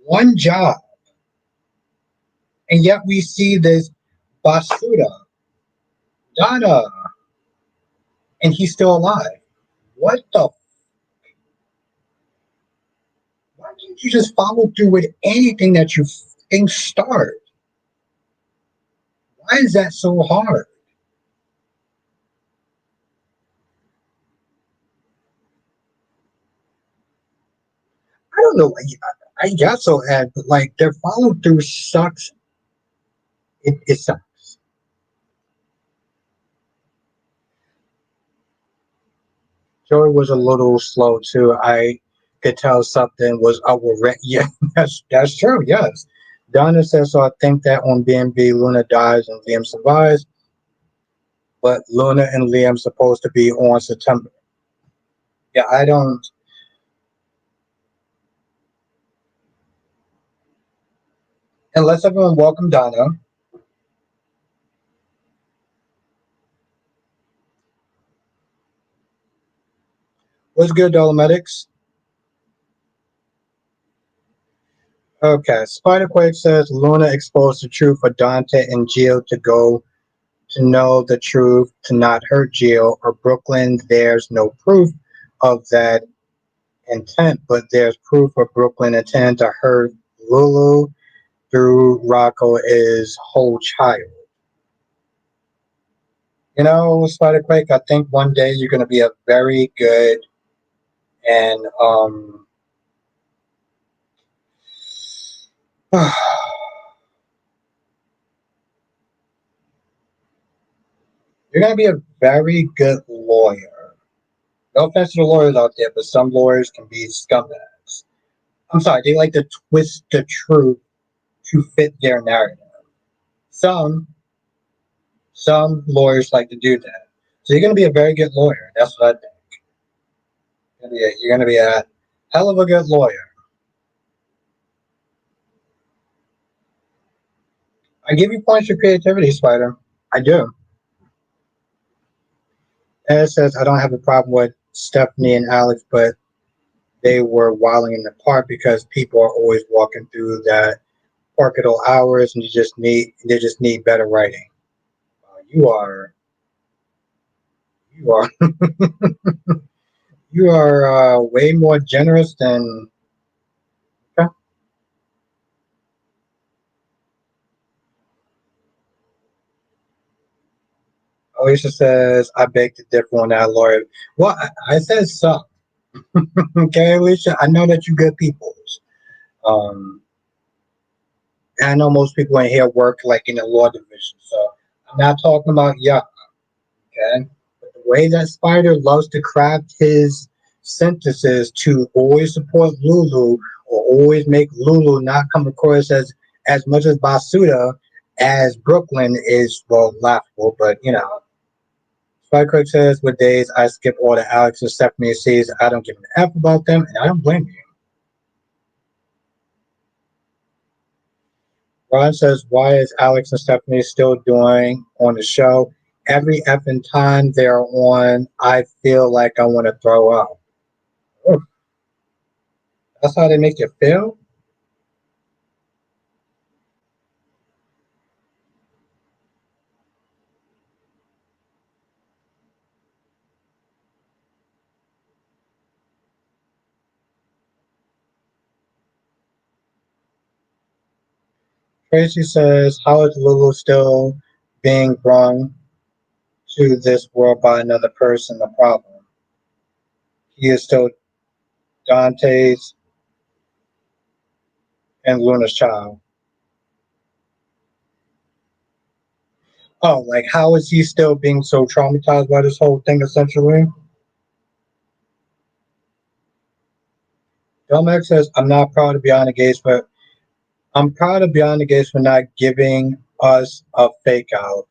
One job. And yet we see this Basuda, Donna, and he's still alive. What the? Why can't you just follow through with anything that you fucking start? Why is that so hard? I don't know. I got so ad, but like their follow through sucks. It sucks. Joey was a little slow too. I could tell something was up with Red. Yeah, that's true. Yes. Donna says so. I think that on BNB, Luna dies and Liam survives, but Luna and Liam supposed to be on September. Yeah, I don't. And let's everyone welcome Donna. What's good, Dolomedics? Okay, Spiderquake says Luna exposed the truth for Dante and Gio to go to know the truth to not hurt Gio or Brooklyn. There's no proof of that intent, but there's proof of Brooklyn intent to hurt Lulu through Rocco is whole child. You know, Spiderquake, I think one day you're gonna be a very good and you're gonna be a very good lawyer. No offense to the lawyers out there, but some lawyers can be scumbags. I'm sorry, they like to twist the truth to fit their narrative. Some some lawyers like to do that. So you're gonna be a very good lawyer. That's what I think. You're gonna be a hell of a good lawyer. I give you points for creativity, Spider. I do. And it says I don't have a problem with Stephanie and Alex, but they were wilding in the park because people are always walking through that park at all hours, and they just need better writing. You are you are way more generous than. Okay. Alicia says, I beg to differ on that, Lord. Well, I said so. Okay, Alicia, I know that you good peoples. Um, and I know most people in here work like in the law division, so I'm not talking about yuck, okay? But the way that Spider loves to craft his sentences to always support Lulu or always make Lulu not come across as much as Basuda as Brooklyn is, well, laughable, but you know. Spycraig says, with days I skip all the Alex and Stephanie sees. I don't give an F about them, and I don't blame you. Ron says, why is Alex and Stephanie still doing on the show? Every effing time they're on, I feel like I want to throw up. Oof, that's how they make you feel? Tracy says, how is Lulu still being brung to this world by another person? The problem. He is still Dante's and Luna's child. Oh, like how is he still being so traumatized by this whole thing essentially? Delmex says, I'm not proud of Beyond the Gates, but I'm proud of Beyond the Gates for not giving us a fake out.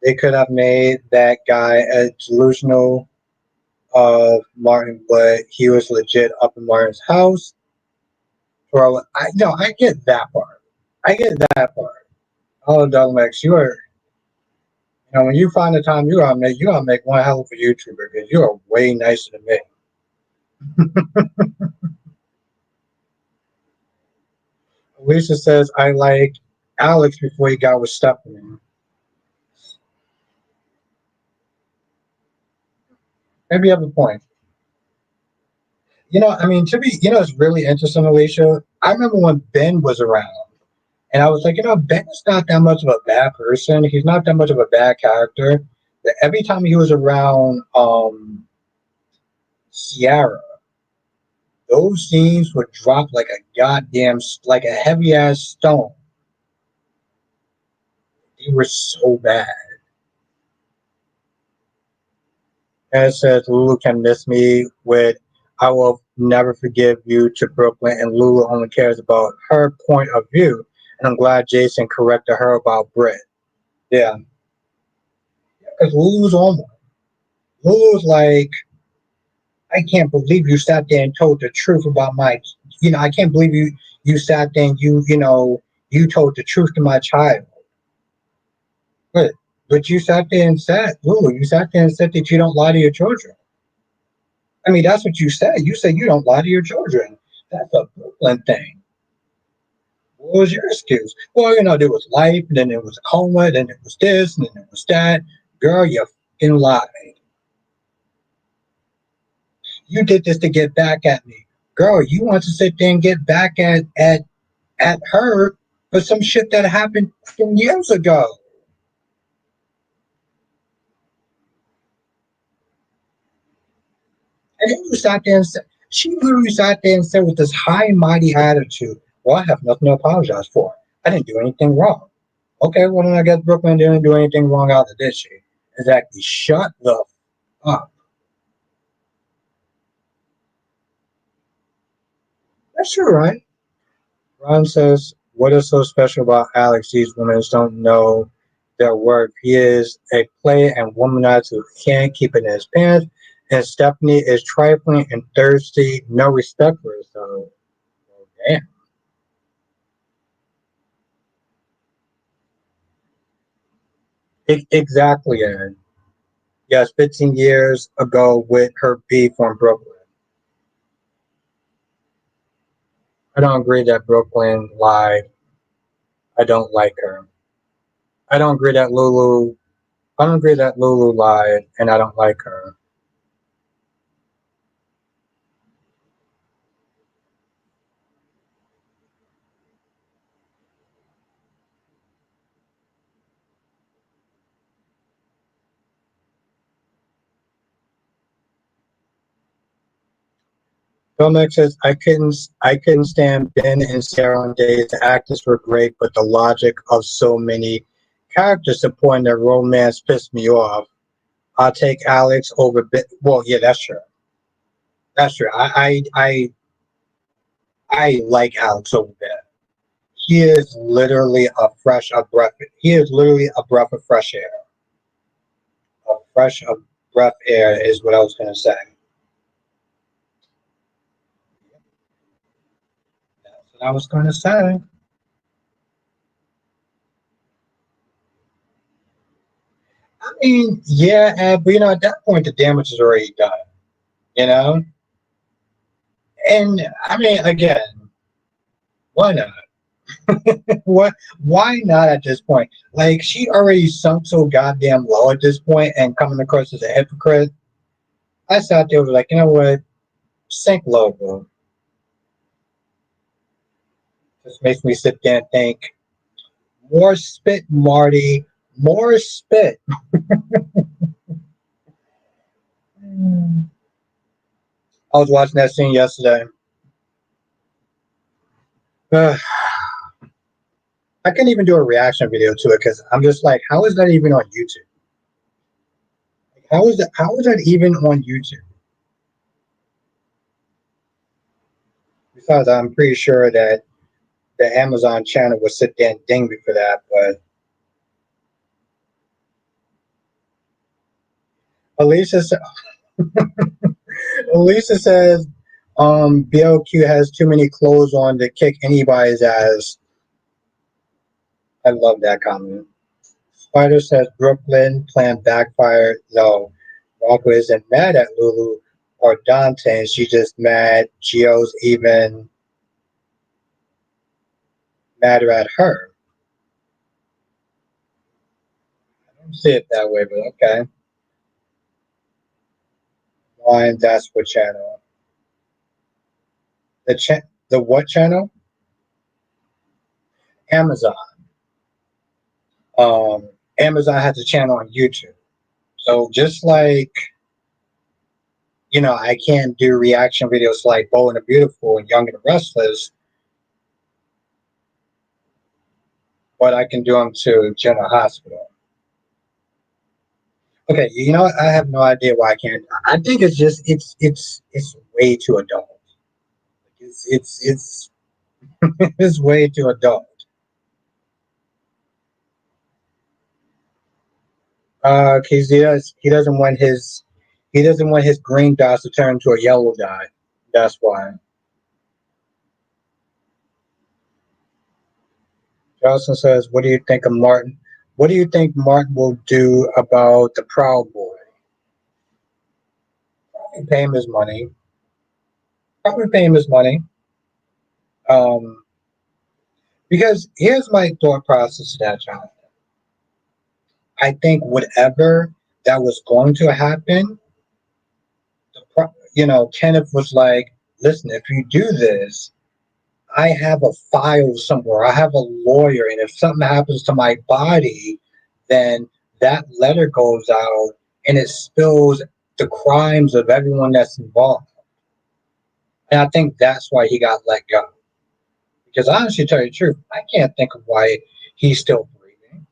They could have made that guy a delusional of Martin, but he was legit up in Martin's house. Bro, I no, I get that part. I get that part. Oh, Delmex, you are when you find the time you gotta make one hell of a YouTuber because you are way nicer than me. Lisa says I like Alex before he got with Stephanie. Maybe you have a point. I mean, it's really interesting, Alicia. I remember when Ben was around, and I was like, Ben is not that much of a bad person. He's not that much of a bad character. But every time he was around Sierra, those scenes would drop like a like a heavy ass stone. They were so bad. And it says Lulu can miss me with I will never forgive you to Brooklyn, and Lulu only cares about her point of view. And I'm glad Jason corrected her about Britt. Yeah, because Lulu's on one. Lulu's like, I can't believe you sat there and told the truth about I can't believe you sat there and you told the truth to my child. But you sat there and said, Lulu, you sat there and said that you don't lie to your children. I mean, that's what you said. You said you don't lie to your children. That's a Brooklyn thing. What was your excuse? Well, there was life, and then there was a coma, then there was this, and then there was that. Girl, you fucking lied. You did this to get back at me. Girl, you want to sit there and get back at her for some shit that happened from years ago. And then you sat there and said, she literally sat there and said with this high and mighty attitude, well, I have nothing to apologize for. I didn't do anything wrong. Okay, well, then I guess Brooklyn didn't do anything wrong either, did she? Exactly. Shut the f up. That's true, right? Ron says, what is so special about Alex? These women don't know their worth. He is a player and womanizer who can't keep it in his pants. And Stephanie is trifling and thirsty, no respect for herself. Oh, damn. Exactly, Aaron. Yes, 15 years ago with her beef on Brooklyn. I don't agree that Brooklyn lied. I don't like her. I don't agree that Lulu. I don't agree that Lulu lied, and I don't like her. Tomek says I couldn't stand Ben and Sarah on days. The actors were great, but the logic of so many characters supporting their romance pissed me off. I'll take Alex over Ben. Well, yeah, that's true. That's true. I like Alex over Ben. He is literally a breath. He is literally a breath of fresh air. A fresh of breath air is what I was gonna say. That's what I was gonna say. I mean, yeah, but at that point, the damage is already done. You know, and I mean, again, why not? What? Why not at this point? Like, she already sunk so goddamn low at this point, and coming across as a hypocrite. I sat there was like, you know what? Sink low, bro. Just makes me sit there and think, more spit, Marty. More spit. I was watching that scene yesterday. Ugh, I couldn't even do a reaction video to it because I'm just like, how is that even on YouTube? How is that? How is that even on YouTube? Besides, I'm pretty sure that the Amazon channel would sit there and ding me for that. But Alicia, Alicia says, BLQ has too many clothes on to kick anybody's ass. I love that comment. Spider says Brooklyn plan backfired. No, Rocco isn't mad at Lulu or Dante. She's just mad Gio's even madder at her. I don't see it that way, but okay. Why? That's what channel? The what channel? Amazon. Amazon has a channel on YouTube. So just like I can't do reaction videos like Bold and the Beautiful and Young and the Restless, but I can do them to General Hospital. Okay, what? I have no idea why I can't. I think it's just it's way too adult. It's it's way too adult. Cause he doesn't want his green dots to turn into a yellow dot. That's why. Johnson says, "What do you think of Martin? What do you think Martin will do about the Proud Boy? Probably pay him his money. Probably pay him his money. Um, because here's my thought process to that, John. I think whatever that was going to happen, Kenneth was like, listen, if you do this, I have a file somewhere. I have a lawyer, and if something happens to my body, then that letter goes out and it spills the crimes of everyone that's involved. And I think that's why he got let go. Because honestly, to tell you the truth, I can't think of why he's still breathing.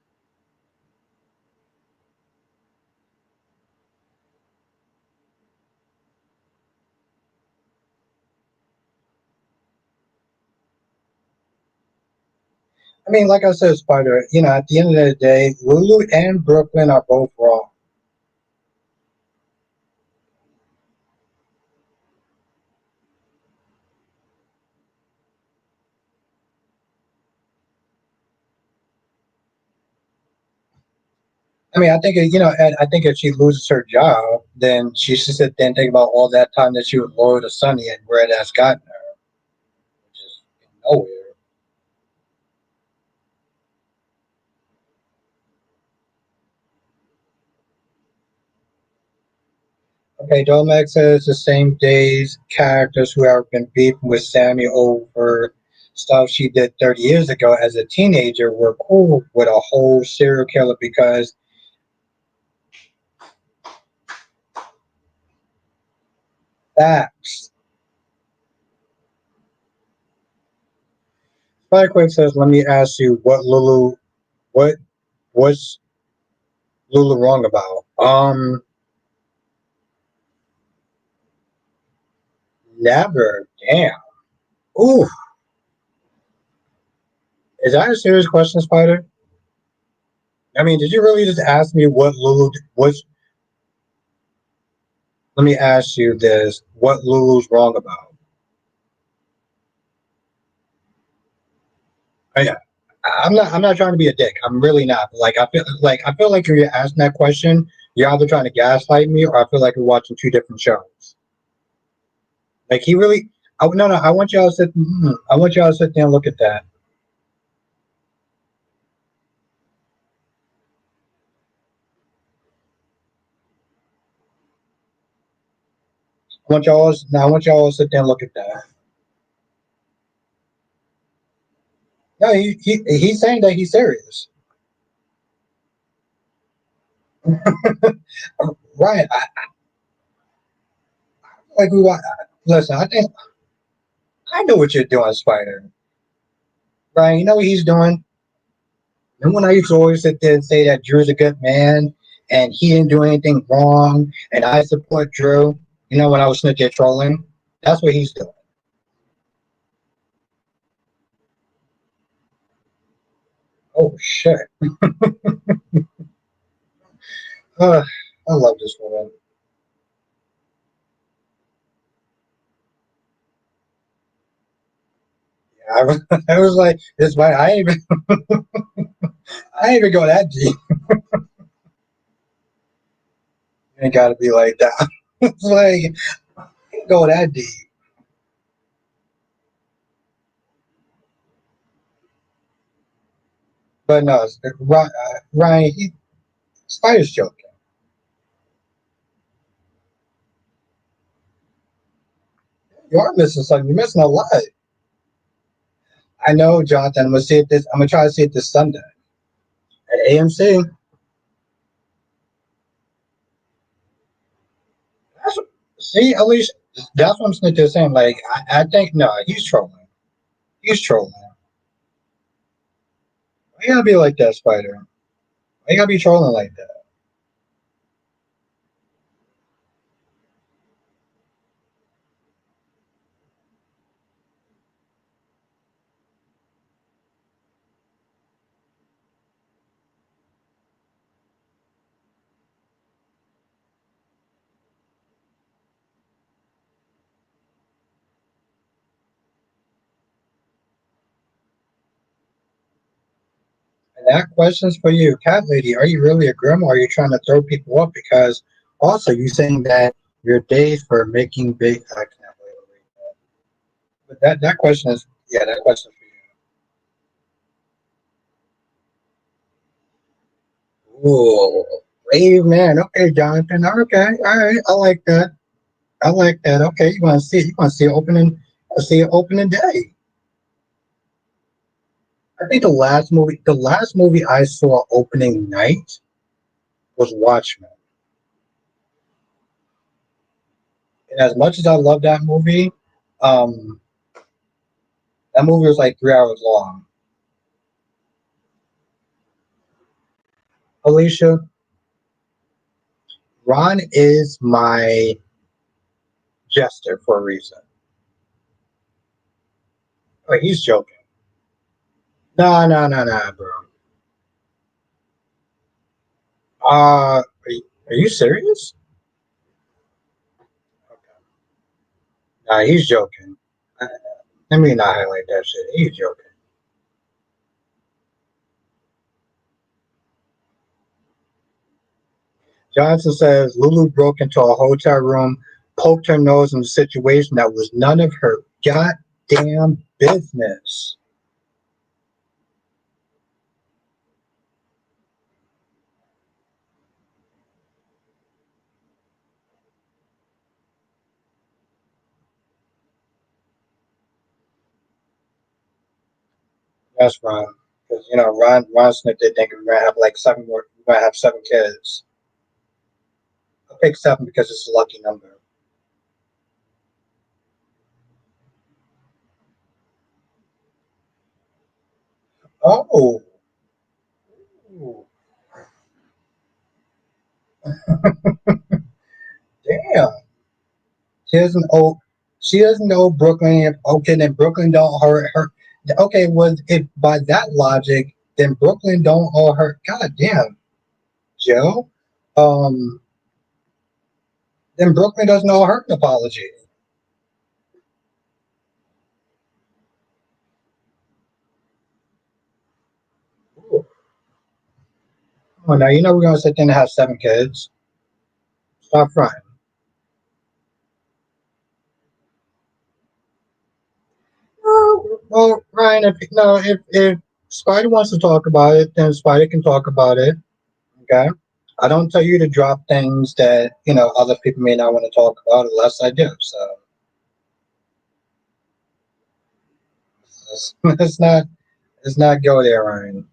I mean, like I said, Spider, at the end of the day, Lulu and Brooklyn are both wrong. I mean, I think and I think if she loses her job, then she should sit there and think about all that time that she was loyal to Sonny and where that's gotten her, which is nowhere. Okay, Domex says the same days characters who have been beefing with Sammy over stuff she did 30 years ago as a teenager were cool with a whole serial killer because facts. Quick says, "Let me ask you, what what's Lulu wrong about?" Never. Damn. Ooh, is that a serious question, Spider? I mean, did you really just ask me what Lulu? What's? Let me ask you this: what Lulu's wrong about? Yeah, I'm not. I'm not trying to be a dick. I'm really not. Like I feel like you're asking that question. You're either trying to gaslight me, or I feel like you're watching two different shows. Like he really. Oh no, no. I want y'all to sit. I want y'all to sit there and look at that. I want y'all. Now I want y'all to sit there and look at that. No, he's saying that he's serious. Right. Like we want. Listen, I think I know what you're doing, Spider. Right? You know what he's doing. And when I used to always sit there and say that Drew's a good man and he didn't do anything wrong and I support Drew, you know, when I was snitching trolling, that's what he's doing. Oh shit. I love this woman. Yeah, I was like, this why I ain't even go that deep. It ain't gotta be like that. It's like go that deep. But no, Ryan, he Spider's joking. You are missing something. You're missing a lot. I know, Jonathan. I'm gonna see it this. I'm gonna try to see it this Sunday at AMC. That's, see, at least that's what I'm sitting there saying. Like, I think no, he's trolling. He's trolling. Why you gotta be like that, Spider? Why you gotta be trolling like that? And that question's for you, Cat Lady. Are you really a grim, or are you trying to throw people up? Because also, you saying that your days for making big. I can't believe it. But that question is yeah, that question for you. Ooh, brave man. Okay, Jonathan. Okay, all right. I like that. I like that. Okay, you want to see it? You want to see it opening? See it opening day. I think the last movie I saw opening night was Watchmen. And as much as I love that movie, um, that movie was like 3 hours long. Alicia, Ron is my jester for a reason. Oh, he's joking. No, no, no, no, bro. Are you serious? Okay. Nah, he's joking. Uh, Let me not highlight that shit. He's joking. Johnson says Lulu broke into a hotel room, poked her nose in a situation that was none of her goddamn business. That's Ron. Because you know, Ron Smith did think we're gonna have like seven more we're gonna have 7 kids. I'll pick seven because it's a lucky number. Oh, damn. She doesn't owe. She doesn't know Brooklyn. Okay, then Brooklyn don't owe her. Okay, was if by that logic, then Brooklyn don't owe her. God damn, Joe. Um, then Brooklyn doesn't owe her an apology. Oh, now you know we're gonna sit there and have 7 kids. Stop fronting. Well, Ryan, if no, if Spider wants to talk about it, then Spider can talk about it. Okay. I don't tell you to drop things that other people may not want to talk about unless I do. So let's not go there, Ryan.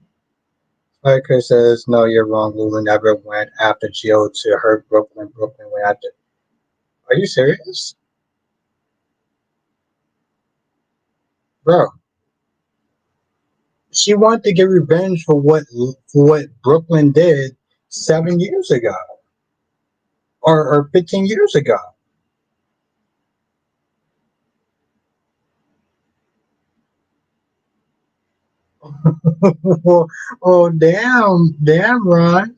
Spider says no, you're wrong. Lulu never went after Jill to hurt Brooklyn. Brooklyn went after. Are you serious, bro? She wanted to get revenge for what Brooklyn did 7 years ago, or 15 years ago. Oh, damn, Ron.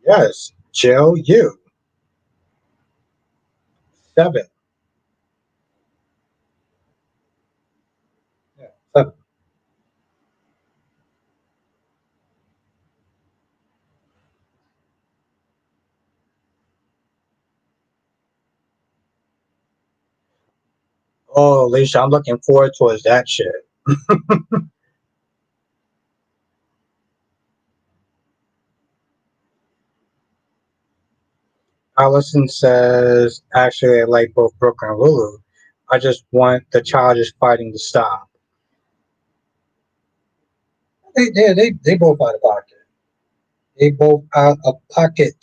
Yes, Jill, you 7. Yeah, 7. Oh, Alicia, I'm looking forward towards that shit. Allison says, actually, I like both Brooke and Lulu. I just want the childish fighting to stop. They both out of pocket. They both out of pocket.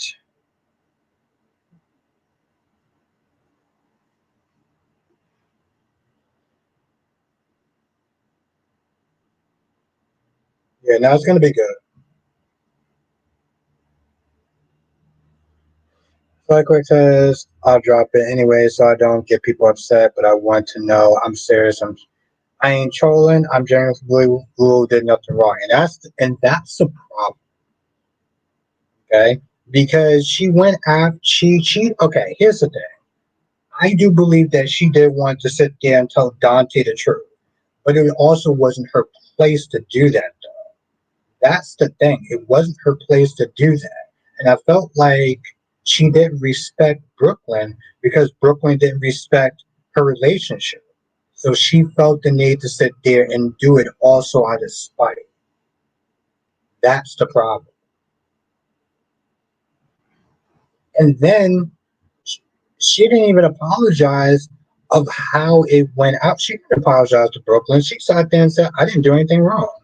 Yeah, now it's gonna be good. Like says, I'll drop it anyway so I don't get people upset, but I want to know I'm serious. I ain't trolling. I'm genuinely Lulu did nothing wrong. And that's the problem, okay? Because she went after she okay, here's the thing. I do believe that she did want to sit there and tell Dante the truth. But it also wasn't her place to do that. That's the thing. It wasn't her place to do that. And I felt like she didn't respect Brooklyn because Brooklyn didn't respect her relationship. So she felt the need to sit there and do it also out of spite. That's the problem. And then she didn't even apologize of how it went out. She didn't apologize to Brooklyn. She sat there and said, I didn't do anything wrong.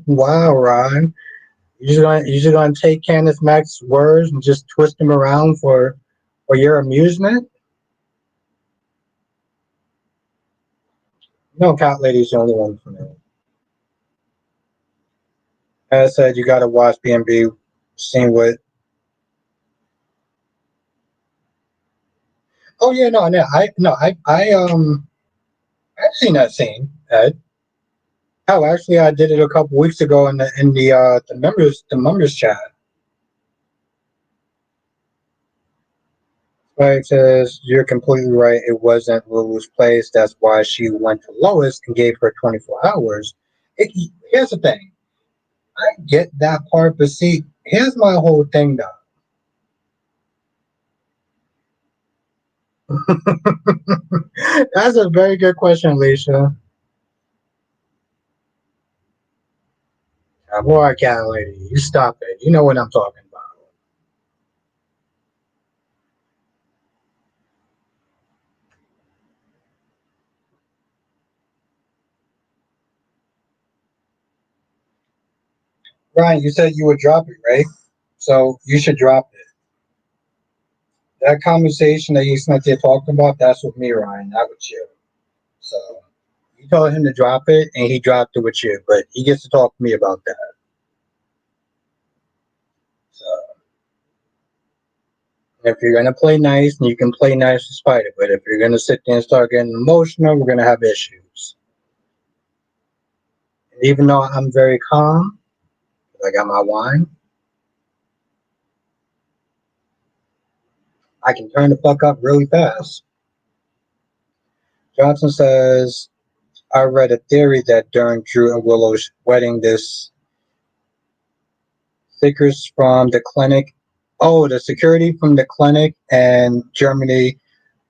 Wow, Ron. You just gonna take Candace Mack's words and just twist them around for your amusement? No, Cat Lady's the only one for me. As I said, you gotta watch B&B, seeing what. Oh yeah, no, I've seen that scene, Ed. Oh, actually, I did it a couple weeks ago in the members chat. Spike says you're completely right. It wasn't Lulu's place. That's why she went to Lois and gave her 24 hours. Here's the thing. I get that part, but see, here's my whole thing though. That's a very good question, Alicia. Boy, cat lady, you stop it. You know what I'm talking about. Ryan, you said you would drop it, right? So you should drop it. That conversation that you spent there talking about, that's with me, Ryan, not with you. So you told him to drop it, and he dropped it with you, but he gets to talk to me about that. So if you're gonna play nice, and you can play nice despite it, but if you're gonna sit there and start getting emotional, we're gonna have issues. And even though I'm very calm, I got my wine, I can turn the fuck up really fast. Johnson says, I read a theory that during Drew and Willow's wedding, this stickers from the clinic, oh, the security from the clinic in Germany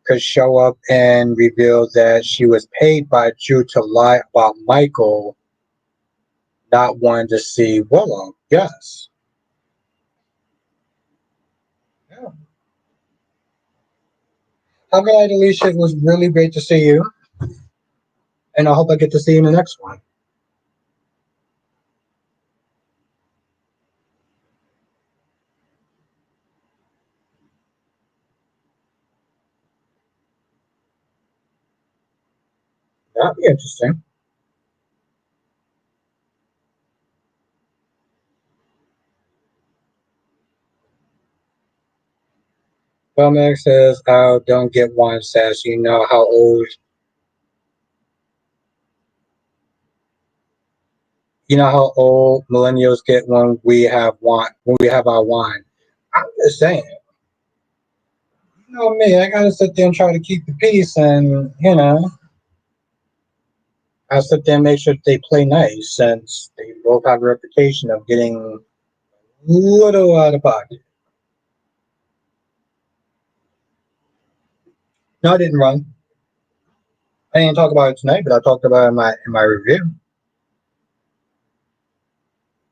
could show up and reveal that she was paid by Drew to lie about Michael not wanting to see Willow. Yes. Yeah. How can I, Alicia? It was really great to see you, and I hope I get to see you in the next one. That'd be interesting. Belmax says, "Oh, don't get one." Says, you know how old millennials get when we have wine, when we have our wine. I'm just saying, you know me, I gotta sit there and try to keep the peace, and I sit there and make sure they play nice, since they both have a reputation of getting a little out of pocket. No, I didn't run. I didn't talk about it tonight, but I talked about it in my review.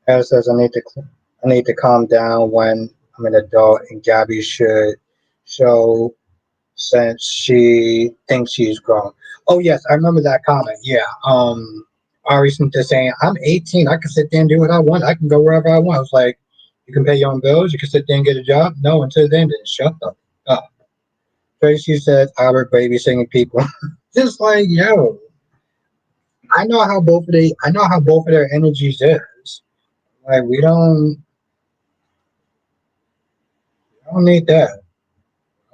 It says I need to calm down when I'm an adult, and Gabby should show since she thinks she's grown. Oh yes, I remember that comment. Yeah. Ari Smith is saying, I'm 18, I can sit there and do what I want. I can go wherever I want. I was like, you can pay your own bills, you can sit there and get a job. No, until then shut the fuck up. Tracy said Albert babysitting people. Just like, yo, I know how both of their energies is. Like we don't need that.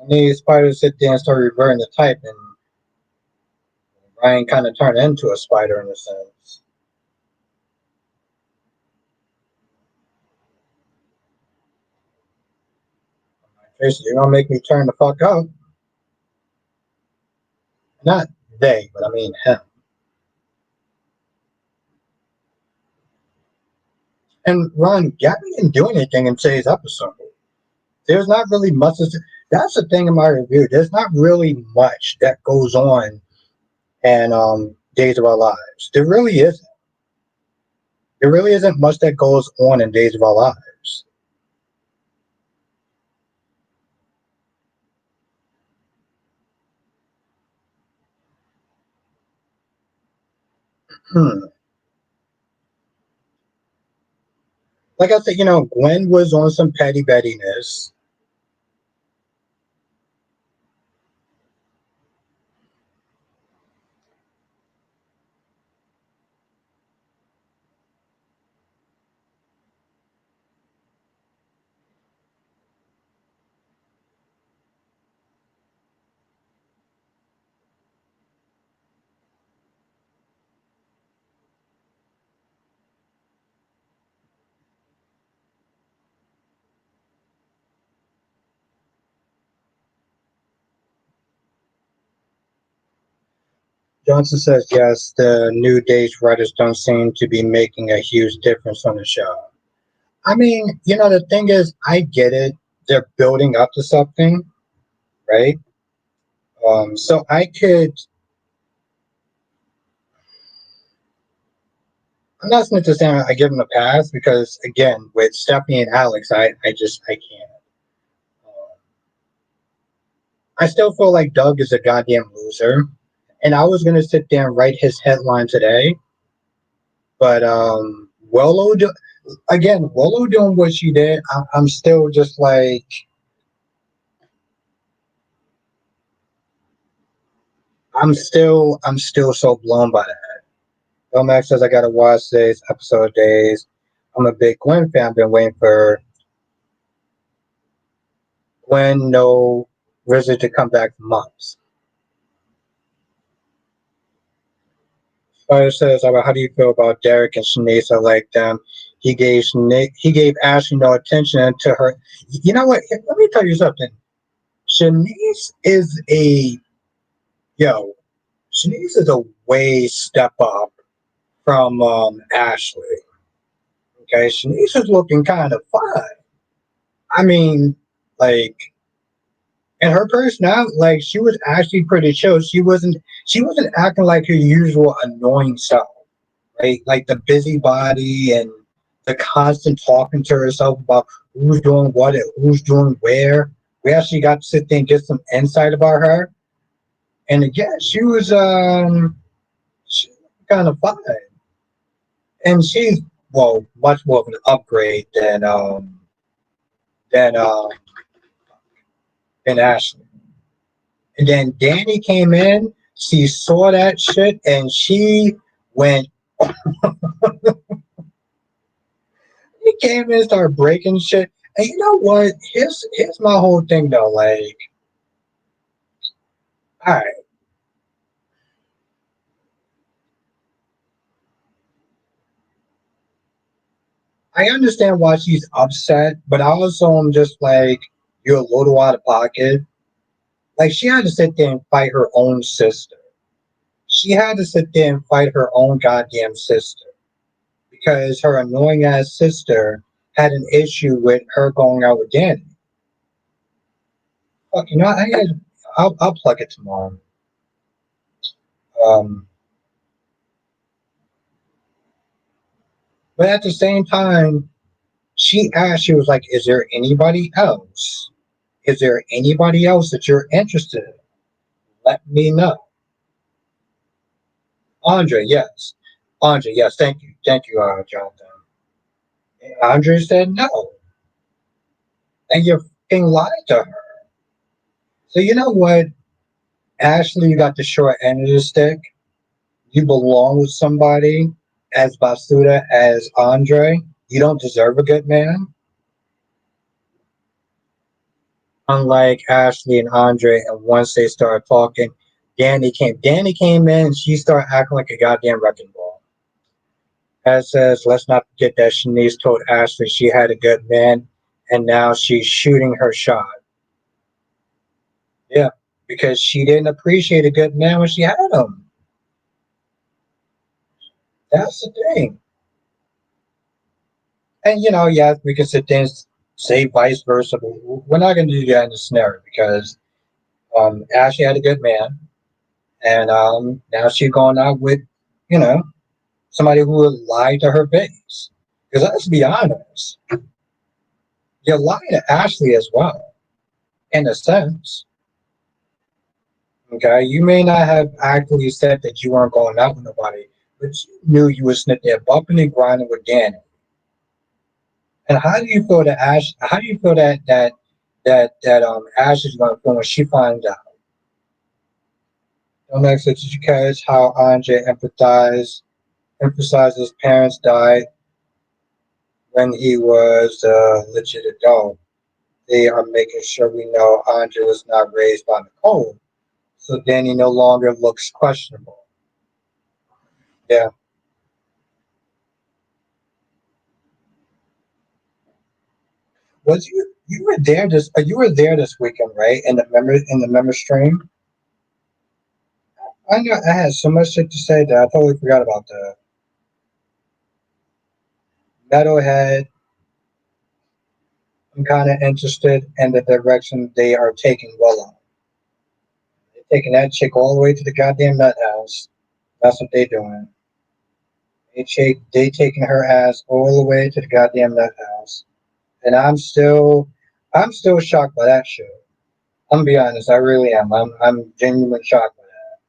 I need Spider to sit there and start reverting the type, and Ryan kind of turned into a spider in a sense. Tracy, you're gonna make me turn the fuck up. Not they, but I mean him. And Ron, Gabby didn't do anything in today's episode. There's not really much. That's the thing in my review. There's not really much that goes on in Days of Our Lives. There really isn't. There really isn't much that goes on in Days of Our Lives. Hmm. Like I said, Gwen was on some petty bettiness. Johnson says yes, the New Days writers don't seem to be making a huge difference on the show. I mean, the thing is, I get it. They're building up to something, right? So I'm not going to say I give them a pass because, again, with Stephanie and Alex, I can't. Um, I still feel like Doug is a goddamn loser. And I was going to sit there and write his headline today, but Again, Willow doing what she did, I'm still just like, I'm still so blown by that. Max says I gotta watch this episode of Days. I'm a big Gwen fan. Been waiting for Gwen No Wizard to come back for months. Fire says, how do you feel about Derek and Shanice? I like them. He gave Ashley no attention to her. You know what? Let me tell you something. Shanice is a yo. Shanice is a way step up from Ashley. Okay, Shanice is looking kind of fine. I mean, like, and her personality, like, she was actually pretty chill. She wasn't acting like her usual annoying self, right? Like the busybody and the constant talking to herself about who's doing what and who's doing where. We actually got to sit there and get some insight about her. And again, she kind of fine. And she's, well, much more of an upgrade than than Ashley. And then Danny came in, she saw that shit and she went he came in and started breaking shit. And you know what? Here's my whole thing though. Like, all right, I understand why she's upset, but I also am just like, you're a little out of pocket. Like, she had to sit there and fight her own sister. She had to sit there and fight her own goddamn sister because her annoying ass sister had an issue with her going out with Danny. Fuck, you know, I'll plug it tomorrow. Um, but at the same time, she asked, she was like, "Is there anybody else? Is there anybody else that you're interested in? Let me know." Andre, yes. Andre, yes. Thank you, Jonathan. And Andre said no, and you fucking lied to her. So you know what? Ashley, you got the short end of the stick. You belong with somebody as Basuda as Andre. You don't deserve a good man. Unlike Ashley and Andre, and once they started talking, Danny came in and she started acting like a goddamn wrecking ball. As says, let's not forget that Shanice told Ashley she had a good man and now she's shooting her shot. Yeah, because she didn't appreciate a good man when she had him. That's the thing. And you know, yeah, we can sit there and say vice versa, but we're not going to do that in the scenario because Ashley had a good man, and now she's going out with, you know, somebody who would lie to her face. Because let's be honest, you're lying to Ashley as well, in a sense. Okay, you may not have actually said that you weren't going out with nobody, but you knew you were sitting there bumping and grinding with Danny. And how do you feel that Ash? How do you feel that Ash is going to feel when she finds out? Don't ask that you catch how Andre emphasized his parents died when he was a legit adult. They are making sure we know Andre was not raised by Nicole, so Danny no longer looks questionable. Yeah, was you were there this weekend, right? In the member stream. I know I had so much shit to say that I totally forgot about the metalhead. I'm kind of interested in the direction they are taking Willow. They're taking that chick all the way to the goddamn nut house. That's what they doing. They taking her ass all the way to the goddamn nut house. And I'm still shocked by that shit. I'm gonna be honest, I really am. I'm genuinely shocked by that.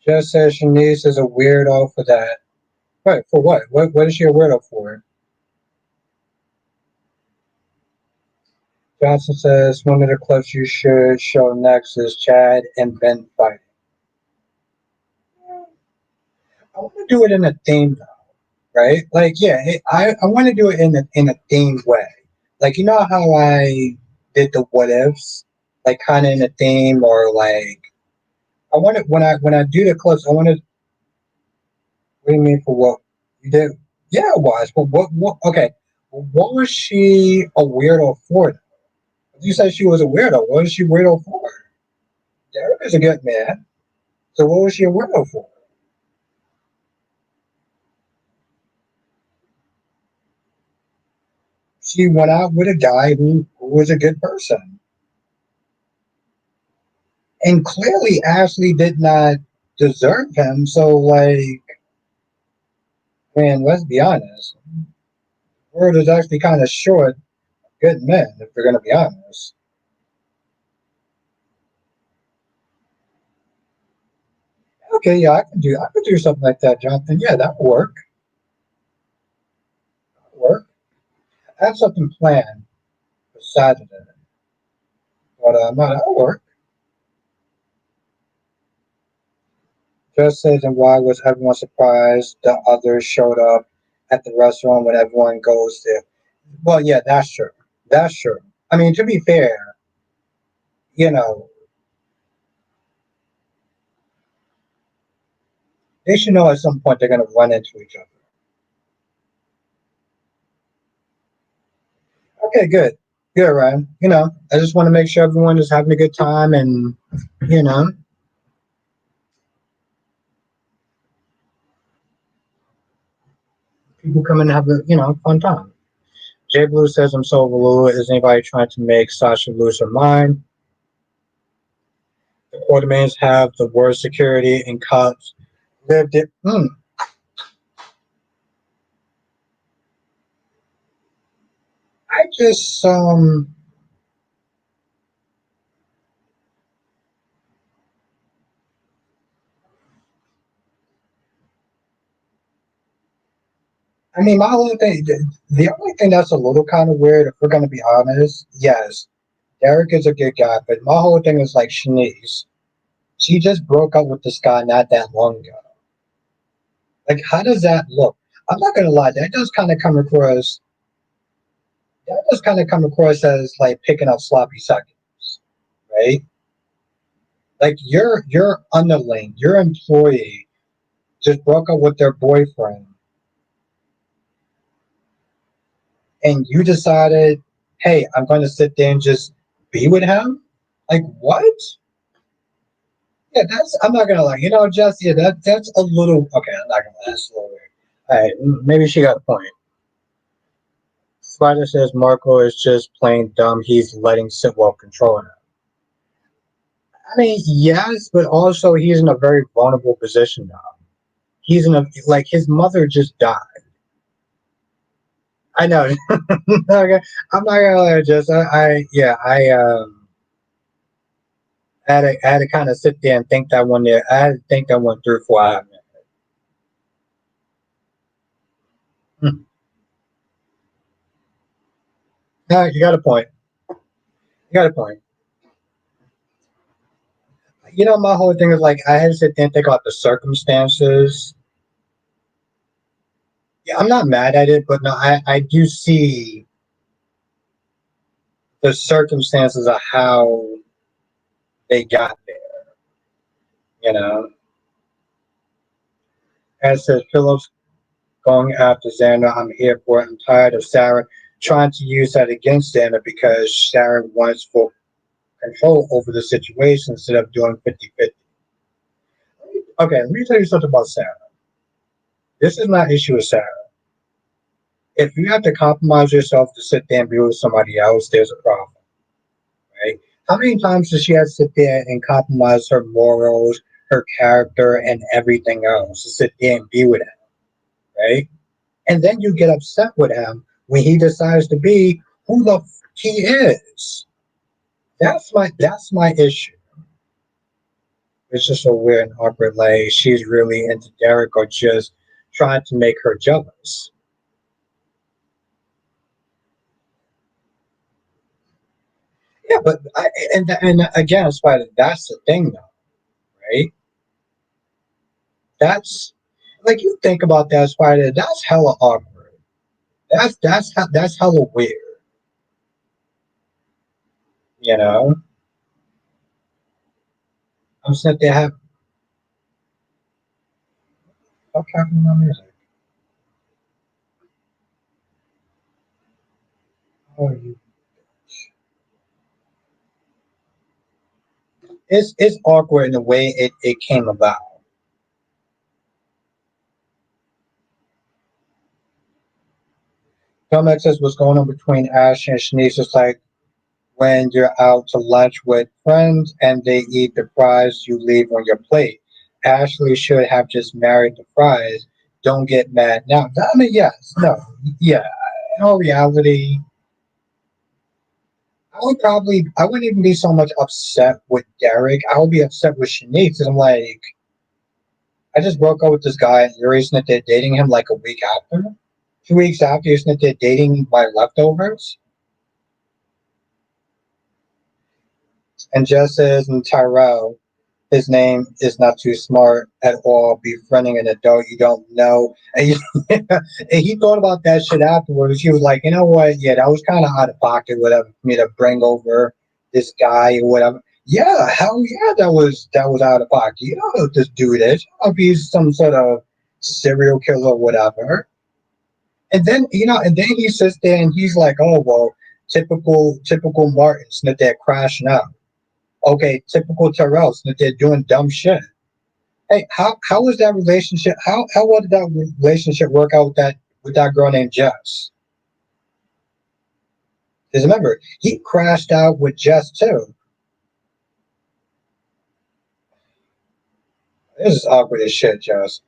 Just says Shanice is a weirdo for that. Wait, for what? What is she a weirdo for? Johnson says one of the clips you should show next is Chad and Ben fighting. I want to do it in a theme though, right? Like, yeah, I want to do it in a themed way. Like, you know how I did the what ifs, like kind of in a theme, or like I want it when I do the clips. I want to. What do you mean for what you did? Yeah, it was. But what? Okay, what was she a weirdo for? You said she was a weirdo. What was she weirdo for? Derek is a good man. So what was she a weirdo for? She went out with a guy who was a good person. And clearly Ashley did not deserve him. So like, man, let's be honest. The world is actually kind of short good men, if we're gonna be honest. Okay, yeah, I could do something like that, Jonathan. Yeah, that would work. That would work. I have something planned for Saturday. But no, that'll work. Just says, and why was everyone surprised the others showed up at the restaurant when everyone goes there? Well, yeah, that's true. That's true. I mean, to be fair, you know, they should know at some point they're going to run into each other. Okay, good. Good, Ryan. You know, I just want to make sure everyone is having a good time and, you know, people come and have a, fun time. Jay Blue says, I'm so over Lulu. Is anybody trying to make Sasha lose her mind? The Quartermains have the worst security and cops lived it. I just I mean my whole thing the only thing that's a little kind of weird, if we're gonna be honest, yes, Derek is a good guy, but my whole thing is like Shanice. She just broke up with this guy not that long ago. Like how does that look? I'm not gonna lie, that does kind of come across as like picking up sloppy seconds, right? Like your underling, your employee just broke up with their boyfriend and you decided, hey, I'm going to sit there and just be with him? Like, what? Yeah, that's, I'm not going to lie. Just, yeah, that's a little, okay, I'm not going to lie. That's a little weird. All right, maybe she got a point. Spider says Marco is just plain dumb. He's letting Sitwell control him. I mean, yes, but also he's in a very vulnerable position now. He's in a, like, his mother just died. I know. Okay, I'm not gonna lie, just yeah, I had to kind of sit there and think that one there. I had to think that one through for a hot minute. Hmm. No, you got a point. You got a point. My whole thing is like I had to sit there and think about the circumstances. Yeah, I'm not mad at it, but no, I do see the circumstances of how they got there. You know, as says Phillips going after Xander, I'm here for it. I'm tired of Sarah trying to use that against Xander because Sarah wants full control over the situation instead of doing 50-50. Okay, let me tell you something about Sarah. This is not issue with Sarah. If you have to compromise yourself to sit there and be with somebody else, there's a problem, right? How many times does she have to sit there and compromise her morals, her character, and everything else to sit there and be with him, right? And then you get upset with him when he decides to be who the he is. That's my issue It's just so weird and awkward. Like she's really into Derek or just trying to make her jealous. Yeah, but and again, Spider, that's the thing though, right? That's like you think about that, Spider. That's hella awkward. That's hella weird. You know, I'm sitting there have fuck happened to my music. Oh, you. It's awkward in the way it came about. Comex says what's going on between Ash and Shanice is like when you're out to lunch with friends and they eat the fries you leave on your plate. Ashley should have just married the fries. Don't get mad now. I mean, yes, no, yeah. In all reality, I wouldn't even be so much upset with Derek. I would be upset with Shanice because I'm like, I just broke up with this guy and you're saying that they're dating him like a week after? 2 weeks after you're saying that they're dating my leftovers? And Jess says, and Tyrell, his name is not too smart at all. Befriending an adult you don't know. And he thought about that shit afterwards. He was like, you know what? Yeah, that was kind of out of pocket, whatever, for me to bring over this guy or whatever. Yeah, hell yeah, that was out of pocket. You don't know what this dude is. You don't know if he's some sort of serial killer or whatever. And then and then he sits there and he's like, oh well, typical Martins that they're crashing out. Okay, typical Terrells that they're doing dumb shit. Hey, how was that relationship? How well did that relationship work out with that girl named Jess? Because remember, he crashed out with Jess too. This is awkward as shit, Jess.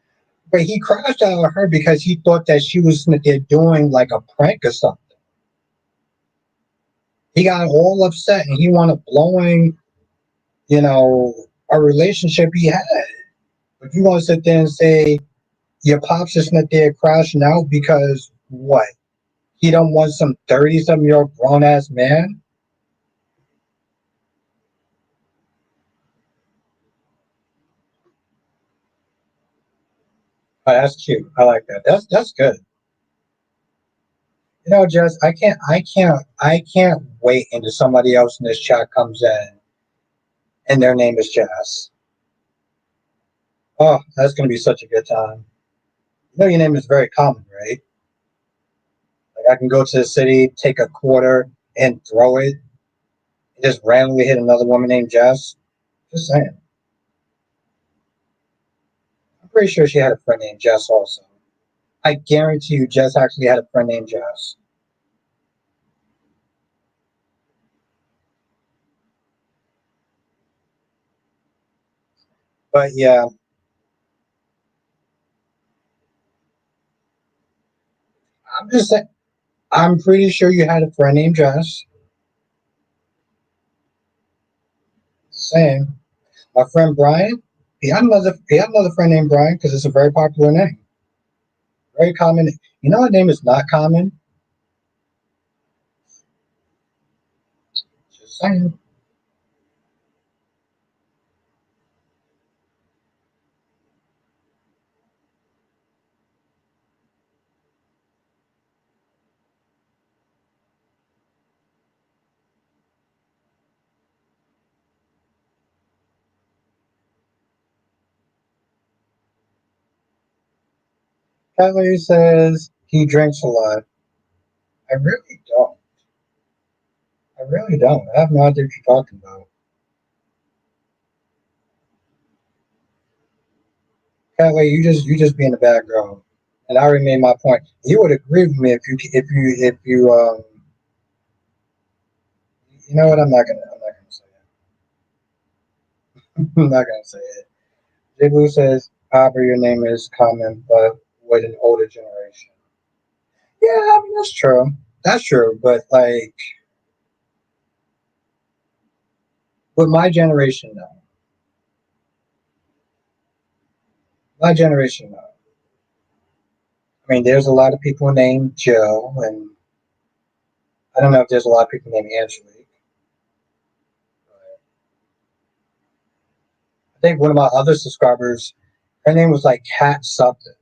But he crashed out with her because he thought that she was they're doing like a prank or something. He got all upset and he wanted blowing, you know, a relationship he had. But you want to sit there and say your pops just not there crashing out because what? He don't want some 30-something-year-old grown ass man. Oh, that's cute. I like that. That's good. Jess, I can't wait until somebody else in this chat comes in and their name is Jess. Oh, that's gonna be such a good time. Your name is very common, right? Like I can go to the city, take a quarter, and throw it, and just randomly hit another woman named Jess. Just saying. I'm pretty sure she had a friend named Jess also. I guarantee you, Jess actually had a friend named Jess. But yeah, I'm just saying. I'm pretty sure you had a friend named Jess. Same. My friend Brian, he had another friend named Brian because it's a very popular name. Very common. You know what name is not common? Just saying. Kelly says he drinks a lot. I really don't. I really don't. I have no idea what you're talking about. Kelly, you just being a bad girl. And I already made my point. You would agree with me if you know what, I'm not gonna say it. I'm not gonna say it. J Blue says, however, your name is common, but with an older generation. Yeah, I mean that's true. That's true. But like with my generation, no. My generation, no. I mean, there's a lot of people named Joe, and I don't know if there's a lot of people named Angelique. I think one of my other subscribers, her name was like Cat something.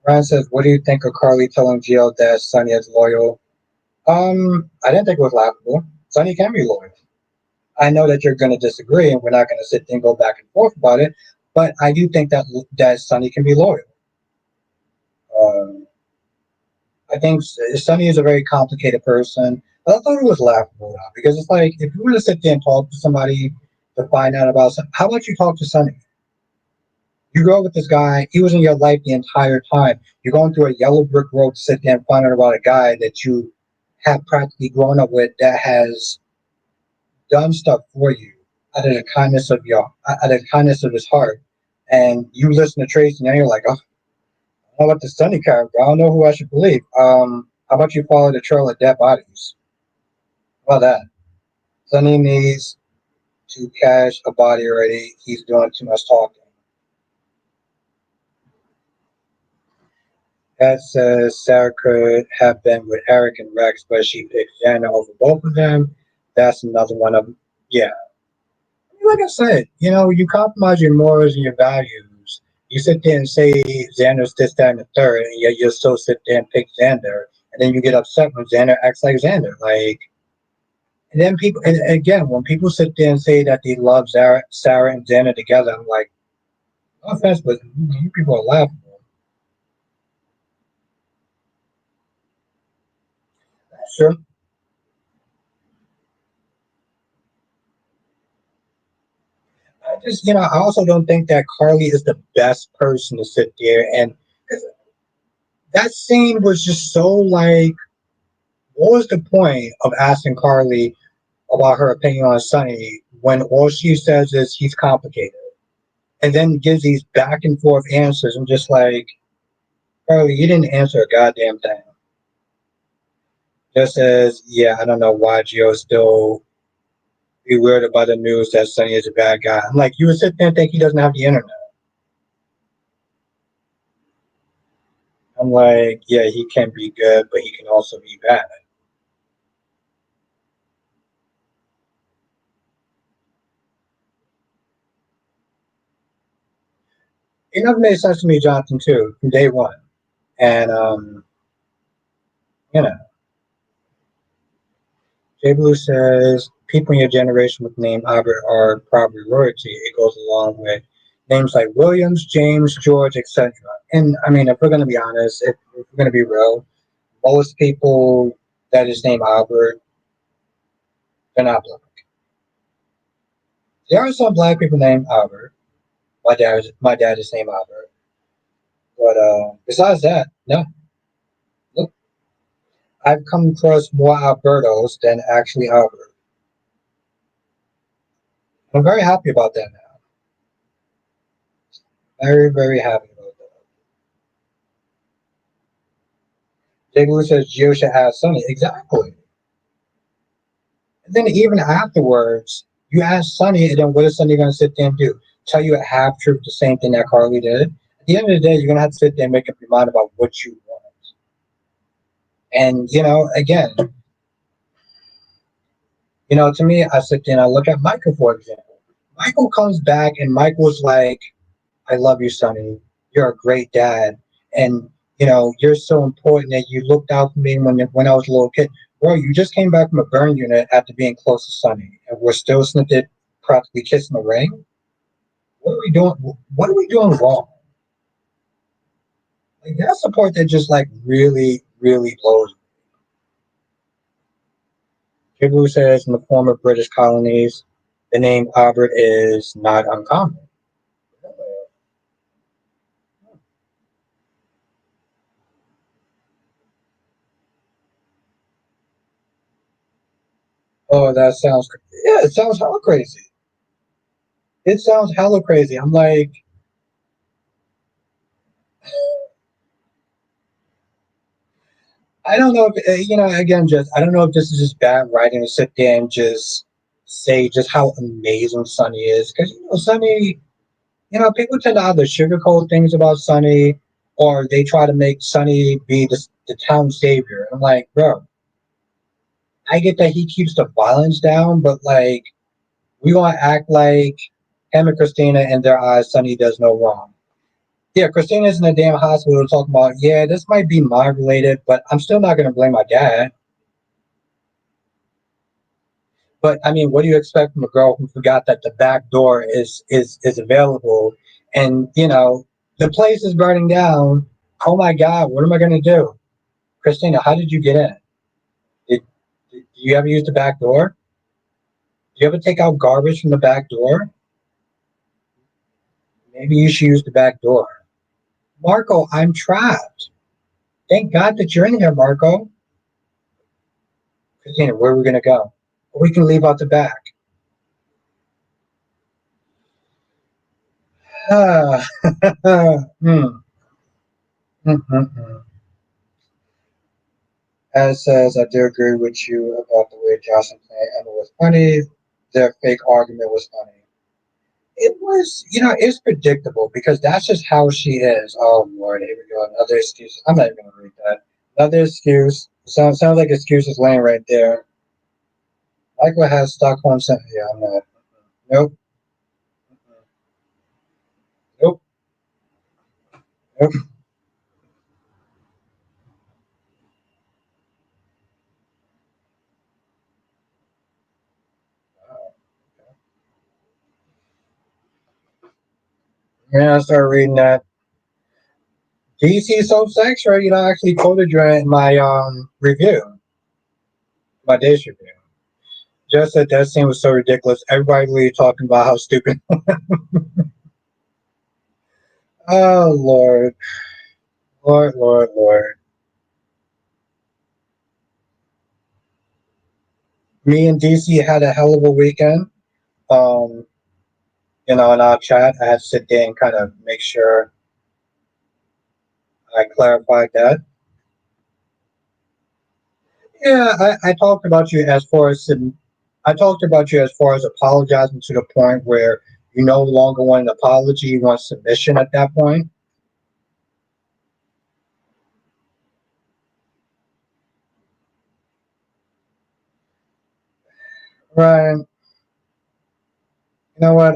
Ryan says, "What do you think of Carly telling Gio that Sonny is loyal?" I didn't think it was laughable. Sonny can be loyal. I know that you're going to disagree, and we're not going to sit there and go back and forth about it. But I do think that Sonny can be loyal. Um, I think Sonny is a very complicated person. But I thought it was laughable now because it's like if you want to sit there and talk to somebody to find out about something, how about you talk to Sonny? You grow up with this guy. He was in your life the entire time. You're going through a yellow brick road to sit there and find out about a guy that you have practically grown up with that has done stuff for you out of the kindness of his heart. And you listen to Tracy and you're like, oh, I don't know about the Sunny character. I don't know who I should believe. How about you follow the trail of dead bodies? How about that? Sunny needs to cash a body already. He's doing too much talking. That says Sarah could have been with Eric and Rex, but she picked Jana over both of them. That's another one of them. Yeah. Like I said, you compromise your morals and your values. You sit there and say Xander's this, that, and the third, and yet you'll still sit there and pick Xander. And then you get upset when Xander acts like Xander. And then people, and again, when people sit there and say that they love Sarah and Xander together, I'm like, no offense, but you people are laughable. Sure. I also don't think that Carly is the best person to sit there and 'cause that scene was just so like, what was the point of asking Carly about her opinion on Sonny when all she says is he's complicated and then gives these back and forth answers? I'm just like, Carly, you didn't answer a goddamn thing. Just says, yeah, I don't know why Gio still be weird about the news that Sonny is a bad guy. I'm like, you would sit there and think he doesn't have the internet. I'm like, yeah, he can be good, but he can also be bad. It never made sense to me, Jonathan, too, from day one. And you know, Jay Blue says people in your generation with the name Albert are probably royalty. It goes along with names like Williams, James, George, etc. And I mean, if we're going to be honest, if we're going to be real, most people that is named Albert, they're not black. There are some black people named Albert. My dad is named Albert. But besides that, no. Look, I've come across more Albertos than actually Albert. I'm very happy about that now. Very, very happy about that. Jay Blue says Gio should have Sonny. Exactly. And then even afterwards, you ask Sonny, and then what is Sonny going to sit there and do? Tell you a half truth, the same thing that Carly did. At the end of the day, you're going to have to sit there and make up your mind about what you want. And, again, to me, I sit there and I look at Michael, for example. Michael comes back and Michael's like, I love you, Sonny. You're a great dad. And, you're so important that you looked out for me when I was a little kid. Bro, you just came back from a burn unit after being close to Sonny. And we're still snipped practically kissing the ring. What are we doing? What are we doing wrong? Like, that's the part that just like really, really blows me. Kibu says in the former British colonies, the name Albert is not uncommon. Oh, that sounds yeah, it sounds hella crazy. It sounds hella crazy. I'm like, I don't know if again, just I don't know if this is just bad writing to sit there and just say just how amazing Sunny is because Sunny. People tend to either sugarcoat things about Sonny or they try to make Sonny be the town savior. I'm like, bro, I get that he keeps the violence down, but like, we want to act like him and Christina, in their eyes, Sonny does no wrong. Yeah, Christina's in the damn hospital talking about, yeah, this might be mind related, but I'm still not going to blame my dad. But I mean, what do you expect from a girl who forgot that the back door is available, and the place is burning down? Oh my God, what am I going to do, Christina? How did you get in? Did, did you ever use the back door? Do you ever take out garbage from the back door? Maybe you should use the back door. Marco, I'm trapped. Thank God that you're in here, Marco. Christina, where are we going to go? We can leave out the back. Ah, hmm. Mm-hmm. As says, I do agree with you about the way Jocelyn played Emma was funny. Their fake argument was funny. It was, it's predictable because that's just how she is. Oh Lord, here we go. Another excuse. I'm not even gonna read that. Another excuse. Sounds like excuses laying right there. Michael has Stockholm syndrome. Yeah, I'm not. Nope. Nope. Nope. Yeah, I started reading that. DC Soap Sex, right? I actually quoted you in my review, my day's review. Just that scene was so ridiculous. Everybody really talking about how stupid. Oh Lord, Lord, Lord, Lord. Me and DC had a hell of a weekend. Um, in our chat, I had to sit there and kind of make sure I clarified that. Yeah, I talked about you as far as I talked about you as far as apologizing to the point where you no longer want an apology, you want submission at that point. Right. You know what?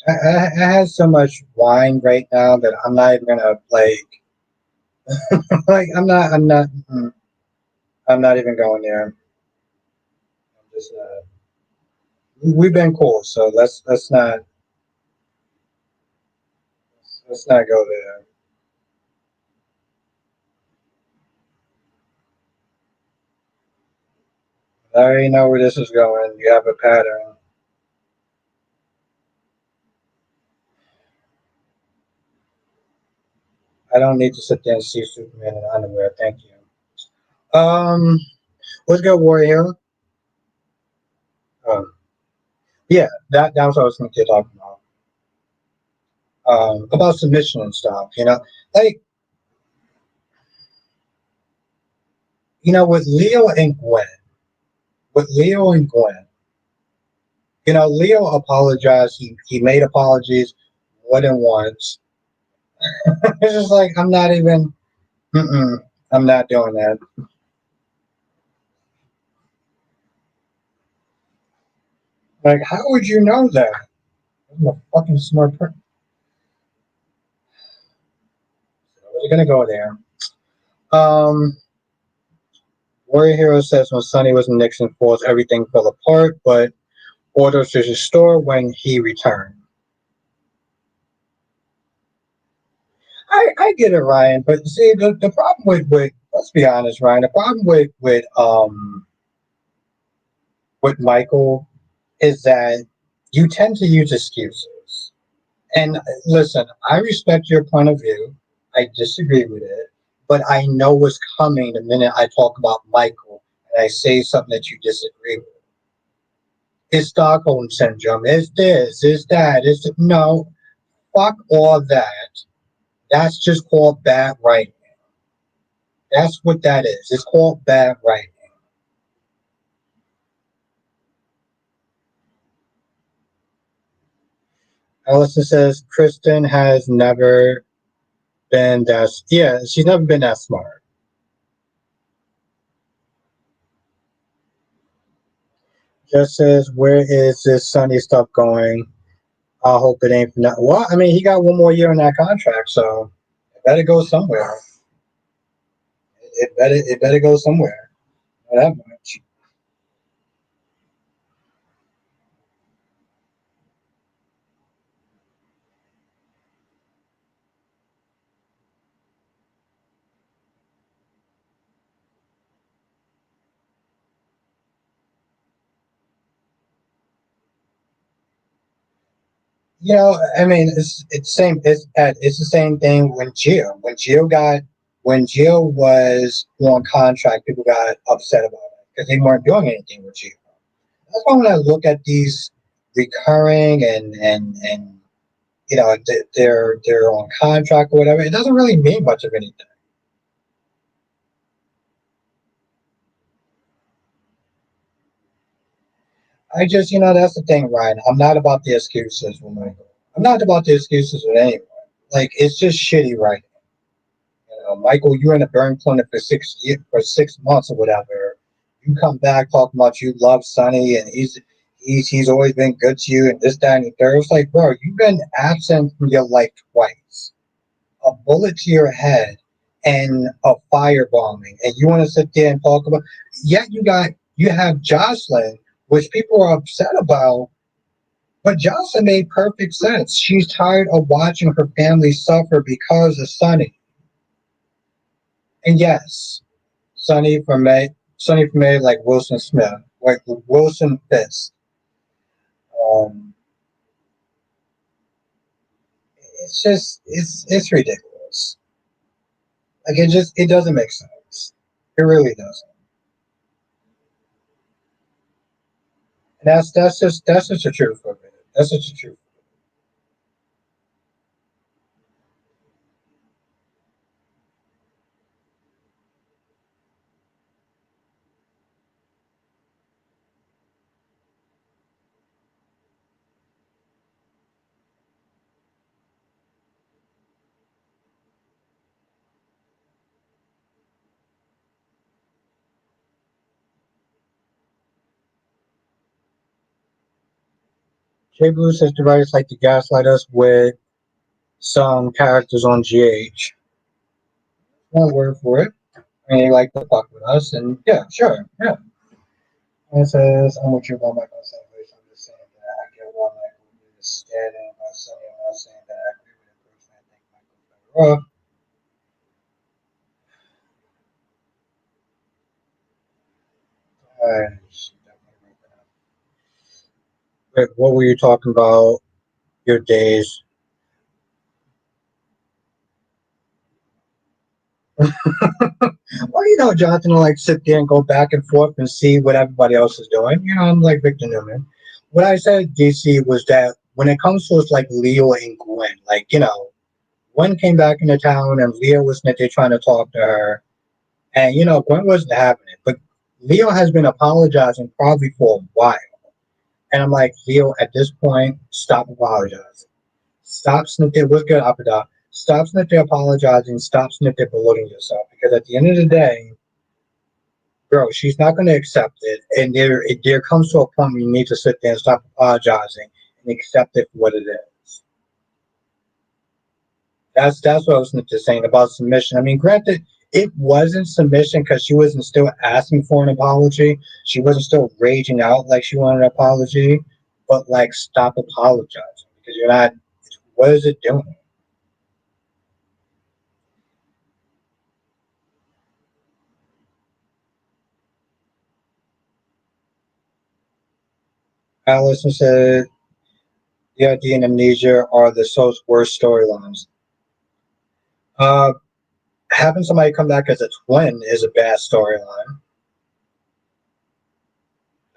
I have so much wine right now that I'm not even gonna like I'm not even going there. I'm just we've been cool, so let's not go there. I already know where this is going. You have a pattern. I don't need to sit there and see Superman in underwear. Thank you. Um, let's go Warrior. Um, yeah, that was what I was thinking talking about submission and stuff. Like with Leo and Gwen, with Leo and Gwen. Leo apologized. He made apologies more than once. It's just like I'm not even. Mm-mm, I'm not doing that. Like, how would you know that? I'm a fucking smart person. We're gonna go there. Um, Warrior Hero says when Sonny was in Nixon Falls, everything fell apart, but orders to restore when he returned. I get it, Ryan, but see the problem with let's be honest, Ryan. The problem with Michael is that you tend to use excuses. And listen, I respect your point of view. I disagree with it, but I know what's coming the minute I talk about Michael and I say something that you disagree with. It's Stockholm syndrome. It's this. It's that. No. Fuck all that. That's just called bad writing. That's what that is. It's called bad writing. Allison says Kristen has never been that. Yeah, she's never been that smart. Just says, where is this Sunny stuff going? I hope it ain't for now. Well, I mean, he got one more year on that contract, so it better go somewhere. It better go somewhere. Not that much. I mean, it's same. It's the same thing when Gio was on contract, people got upset about it because they weren't doing anything with Gio. That's why when I look at these recurring and they're on contract or whatever, it doesn't really mean much of anything. I just, that's the thing, Ryan. I'm not about the excuses with Michael. I'm not about the excuses with anyone. Like, it's just shitty right Michael, you're in a burn clinic for 6 years, for 6 months or whatever. You come back talking about you love Sonny and he's always been good to you and this, that, and the third. It's like, bro, you've been absent from your life twice. A bullet to your head and a firebombing, and you want to sit there and talk about. Yet you have Jocelyn, which people are upset about. But Jocelyn made perfect sense. She's tired of watching her family suffer because of Sonny. And yes, Sonny from May, like Wilson Smith, like Wilson Fisk. Um, it's ridiculous. Like it doesn't make sense. It really doesn't. And that's just the truth of it. That's just the truth. Jay Blue says the writers like to gaslight us with some characters on GH. One word for it. And they like to fuck with us, and yeah, sure, yeah. And it says, I'm with you about Michael Sanders. I'm just saying that I get why Michael is standing by Sonny. I'm not saying that I agree with it personally. I think Michael's better off. I definitely Wait, what were you talking about? Your days? Well, Jonathan will like sit there and go back and forth and see what everybody else is doing. I'm like Victor Newman. What I said, DC, was that when it comes to like Leo and Gwen, like, Gwen came back into town and Leo was there trying to talk to her. And, Gwen wasn't having it. But Leo has been apologizing probably for a while. And I'm like, Leo, at this point, stop apologizing. Stop sniffing. What's good, Apada? Stop sniffing apologizing. Stop sniffing belittling yourself. Because at the end of the day, bro, she's not going to accept it. And there comes to a point where you need to sit there and stop apologizing and accept it for what it is. That's what I was just saying about submission. I mean, granted, it wasn't submission because she wasn't still asking for an apology. She wasn't still raging out like she wanted an apology. But like, stop apologizing because you're not. What is it doing? Allison said, "The idea and amnesia are the soul's worst storylines. Uh, Having somebody come back as a twin is a bad storyline.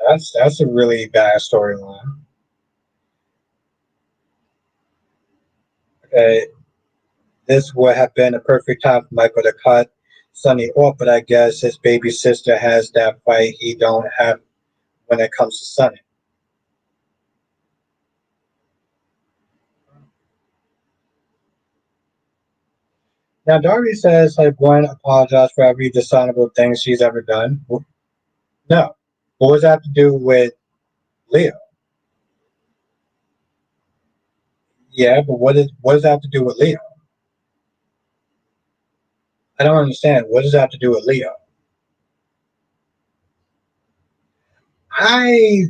That's a really bad storyline. Okay, this would have been a perfect time for Michael to cut Sonny off, but I guess his baby sister has that fight he don't have when it comes to Sonny. Now, Darby says, like, Gwen apologized for every dishonorable thing she's ever done. No. What does that have to do with Leo? Yeah, but what does that have to do with Leo? I don't understand. What does that have to do with Leo? I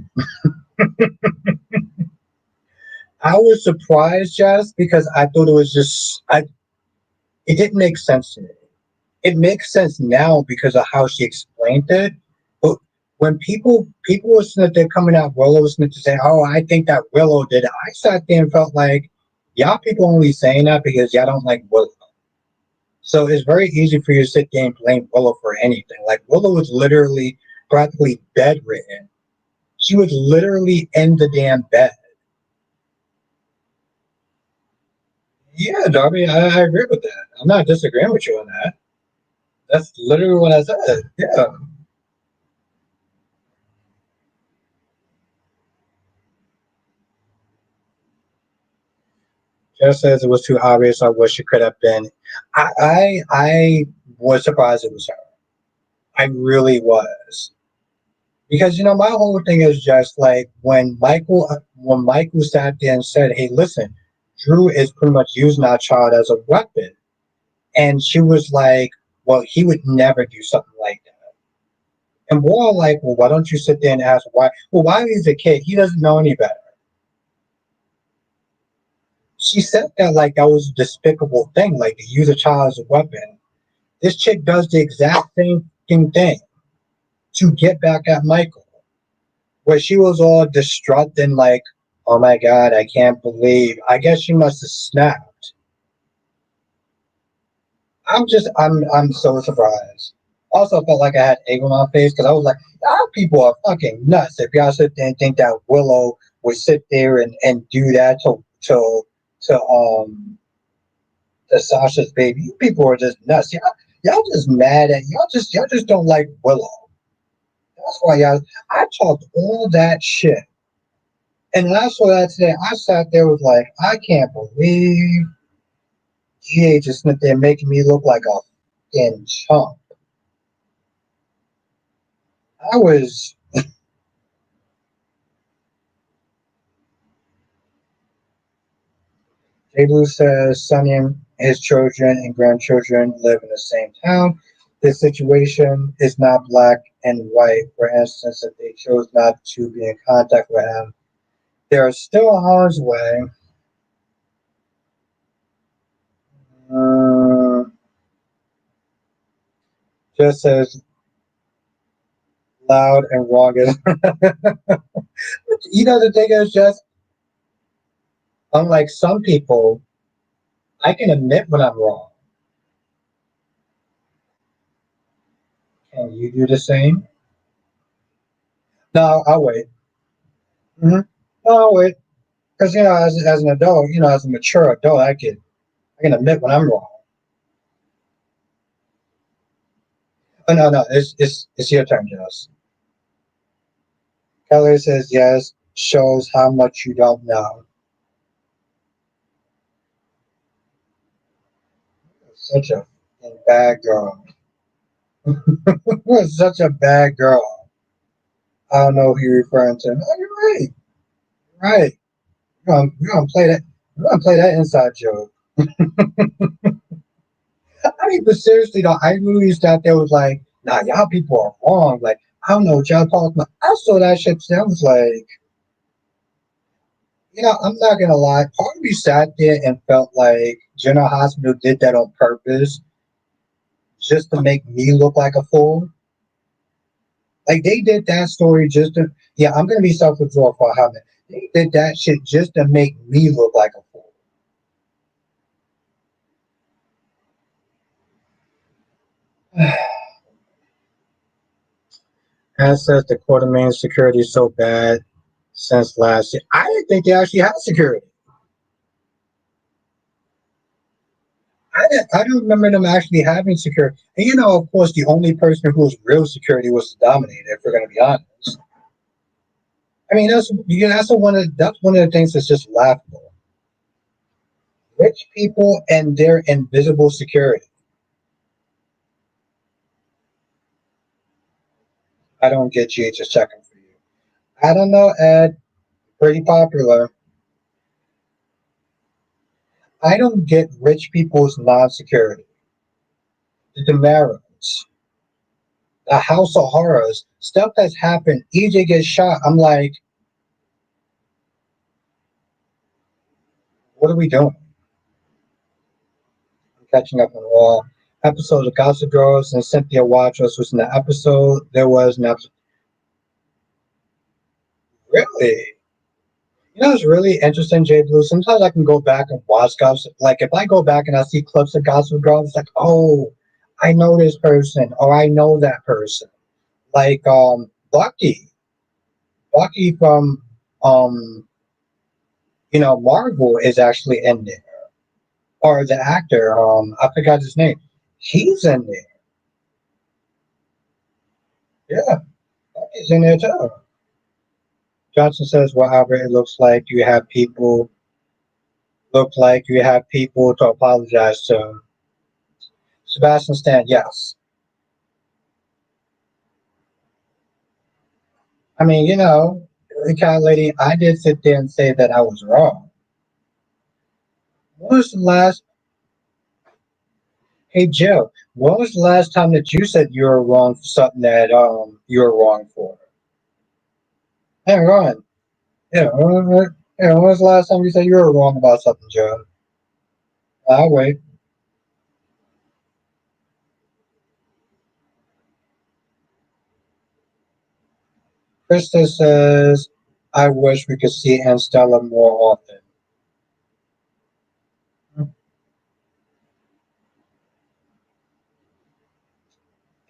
I was surprised just because I thought it was just it didn't make sense to me. It makes sense now because of how she explained it. But when people were sitting there coming out Willow Smith to say, "Oh, I think that Willow did it," I sat there and felt like y'all people only saying that because y'all don't like Willow. So it's very easy for you to sit there and blame Willow for anything. Like Willow was literally practically bedridden. She was literally in the damn bed. Yeah, Darby, I agree with that. I'm not disagreeing with you on that. That's literally what I said. Yeah. Just says it was too obvious. I wish it could have been. I was surprised it was her. I really was because my whole thing is just like when Michael sat there and said, "Hey, listen, Drew is pretty much using our child as a weapon," and she was like, "Well, he would never do something like that." And we're all like, "Well, why don't you sit there and ask why?" Well, why he's a kid, he doesn't know any better. She said that like that was a despicable thing, like to use a child as a weapon. This chick does the exact same thing to get back at Michael, where she was all distraught and like, "Oh my god, I can't believe." I guess she must have snapped. I'm so surprised. Also, felt like I had egg on my face because I was like, "Y'all people are fucking nuts." If y'all sit there and think that Willow would sit there and do that to to Sasha's baby, you people are just nuts. Y'all just mad at y'all just don't like Willow. That's why y'all. I talked all that shit, and when I saw that today, I sat there was like, I can't believe GA just sitting there making me look like a fucking chump. I was. J. Blue says Sonny and his children and grandchildren live in the same town. This situation is not black and white. For instance, if they chose not to be in contact with him, they are still harm's way. Uh, just as loud and wrong as the thing is just unlike some people, I can admit when I'm wrong. Can you do the same? No, I'll wait. Mm-hmm. No, I'll wait because as an adult, as a mature adult, I can admit when I'm wrong. Oh no, no, it's your turn, Jess. Kelly says yes, shows how much you don't know. Such a bad girl. Such a bad girl. I don't know who you're referring to. No, you're right. Right. We're gonna play that. We're gonna play that inside joke. I mean, but seriously though, I really sat there was like, nah, y'all people are wrong. Like, I don't know what y'all talking about. I saw that shit. I was like, I'm not gonna lie. Part of me sat there and felt like General Hospital did that on purpose, just to make me look like a fool. Like they did that story just to. Yeah, I'm gonna be self-absorbed for how many. They did that shit just to make me look like a fool. As says the Quartermain security is so bad since last year. I didn't think they actually had security. I don't remember them actually having security. And of course, the only person who was real security was the Dominator. If we're going to be honest, I mean that's one of the things that's just laughable. Rich people and their invisible security. I don't get you. Just checking for you. I don't know, Ed. Pretty popular. I don't get rich people's non-security. The demerits, the House of Horrors, stuff that's happened. EJ gets shot. I'm like, what are we doing? I'm catching up on all episodes of Gossip Girls and Cynthia Watros was in the episode. There was an episode. Really? You know, it's really interesting, Jay Blue. Sometimes I can go back and watch Gossip. Like, if I go back and I see clips of Gossip Girls, it's like, oh, I know this person, or I know that person. Like, Bucky from, um, Marvel is actually in there, or the actor, I forgot his name. He's in there. Yeah, he's in there too. Johnson says, whatever it look like you have people to apologize to. Sebastian Stan, yes. I mean, the cat lady, I did sit there and say that I was wrong. When was the last, hey Joe, when was the last time that you said you were wrong for something that you were wrong for? Hang on. When was the last time you said you were wrong about something, Joe? I'll wait. Krista says, I wish we could see Aunt Stella more often.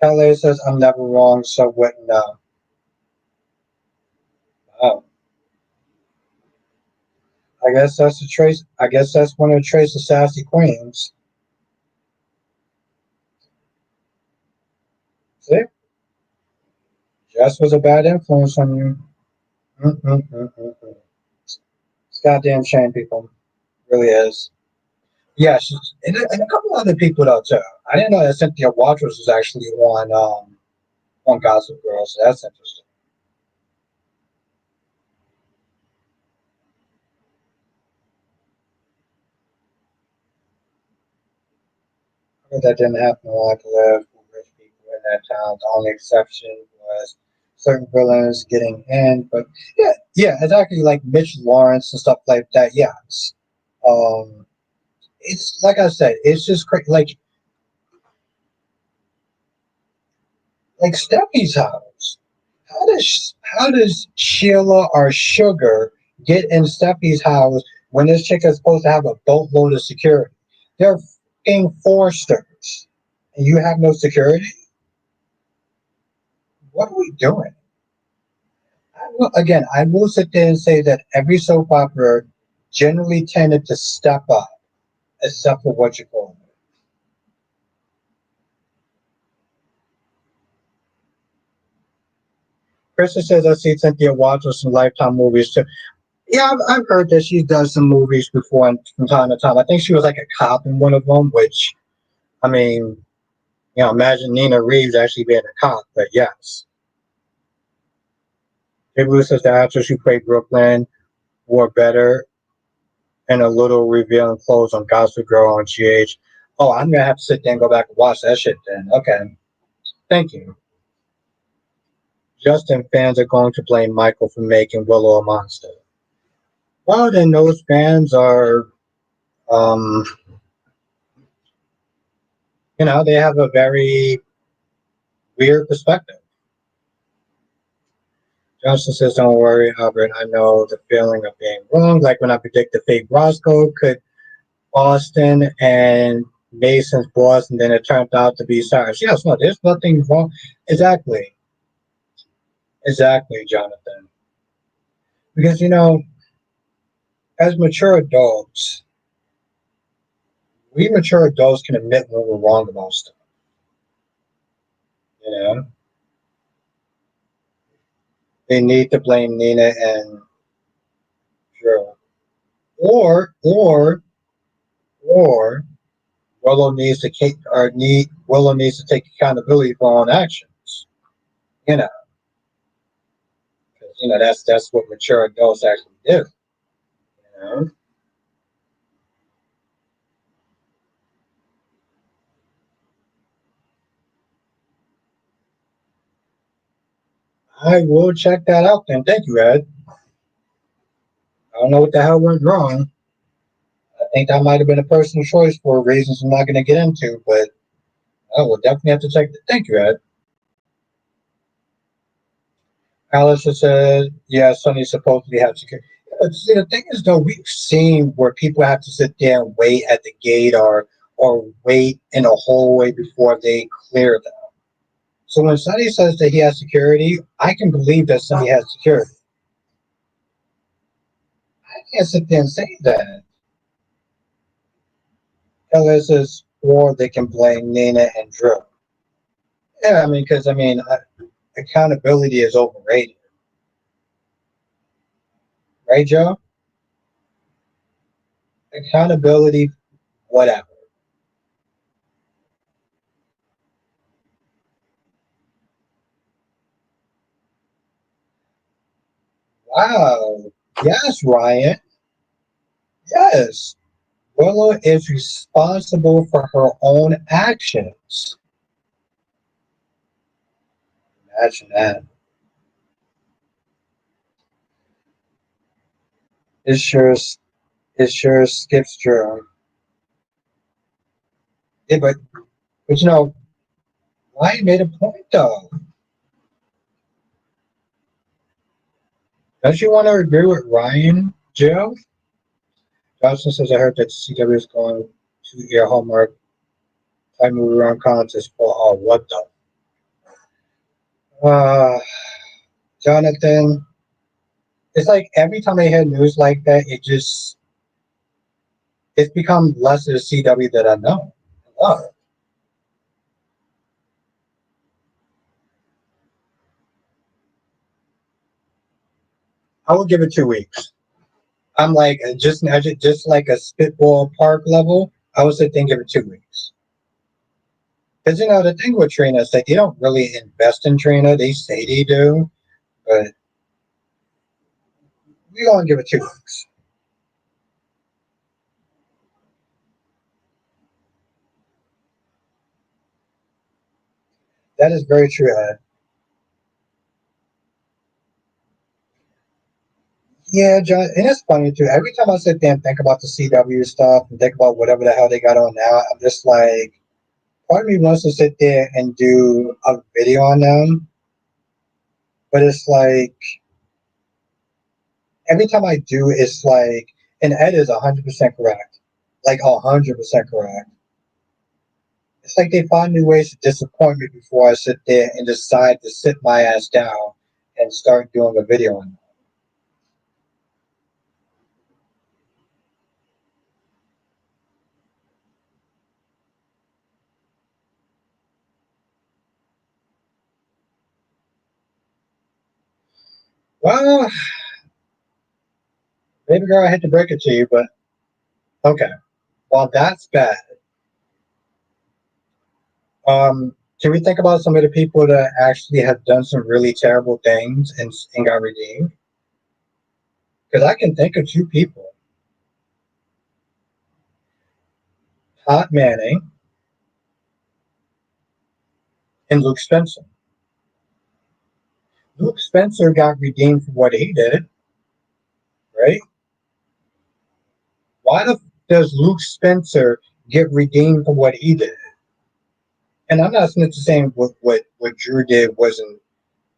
Kelly says, I'm never wrong, so wouldn't know. Oh, I guess that's the trace. I guess that's one of the traits of sassy queens. See? Jess was a bad influence on you. Mm-mm-mm-mm-mm. It's a goddamn shame, people. It really is. Yeah, and a couple other people though too. I didn't know that Cynthia Waters was actually on Gossip Girl, so that's interesting. I heard that didn't happen a lot to live with rich people in that town. The only exception was certain villains getting in, but yeah, it's actually like Mitch Lawrence and stuff like that. Yes, um, it's like I said, it's just crazy. Like Steffi's house. How does Sheila or Sugar get in Steffi's house when this chick is supposed to have a boatload of security? They're fucking Forsters, and you have no security. What are we doing? I will sit there and say that every soap opera generally tended to step up, except for what you call it. Krista says I see Cynthia Waters some Lifetime movies too. Yeah, I've heard that she does some movies before from time to time. I think she was like a cop in one of them, which, I mean, imagine Nina Reeves actually being a cop, but yes. Jay Blue says the actress who played Brooklyn wore better and a little revealing clothes on Gossip Girl on GH. Oh, I'm going to have to sit there and go back and watch that shit then. Okay. Thank you. Justin fans are going to blame Michael for making Willow a monster. Well, then those fans are, um, they have a very weird perspective. Johnson says, don't worry, Albert. I know the feeling of being wrong. Like when I predicted fake Roscoe could Austin and Mason's boss, and then it turned out to be Cyrus. Yes, no, there's nothing wrong. Exactly. Exactly, Jonathan. Because, as mature adults, we mature adults can admit when we're wrong about stuff. You know, they need to blame Nina and Drew. Or or Willow needs to take accountability for her own actions. You know, 'cause, that's what mature adults actually do. You know, I will check that out then. Thank you, Ed. I don't know what the hell went wrong. I think that might have been a personal choice for reasons I'm not going to get into, but I will definitely have to check. Thank you, Ed. Alice has said, yeah, Sonny supposedly had security. See, the thing is, though, we've seen where people have to sit there and wait at the gate or wait in a hallway before they clear them. So when Sonny says that he has security, I can believe that Sonny has security. I can't sit there and say that. Alice says, or they can blame Nina and Drew. Yeah, I mean, because accountability is overrated, right, Joe? Accountability, whatever. Wow. Yes, Ryan. Yes. Willow is responsible for her own actions. Imagine that. It sure, it sure skips Drew. Yeah, but Ryan made a point though. Don't you want to agree with Ryan, Joe? Johnson says I heard that CW is going to your Hallmark time movie around contest for what the uh Jonathan. It's like every time I hear news like that, it's become less of the CW that I know. Oh, I would give it 2 weeks. I'm like just like a spitball park level. I would say think give it 2 weeks. Because the thing with Trina is that they don't really invest in Trina. They say they do, but we gonna give it 2 weeks. That is very true, Ed. Yeah, John, and it's funny too. Every time I sit there and think about the CW stuff and think about whatever the hell they got on now, I'm just like, part of me wants to sit there and do a video on them, but it's like every time I do, it's like, and Ed is 100% correct, like 100% correct. It's like they find new ways to disappoint me before I sit there and decide to sit my ass down and start doing a video on them. Well, baby girl, I hate to break it to you, but okay. Well, that's bad. Can we think about some of the people that actually have done some really terrible things and got redeemed? Because I can think of two people: Todd Manning and Luke Spencer. Luke Spencer got redeemed for what he did, right? Why does Luke Spencer get redeemed for what he did? And I'm not saying what Drew did wasn't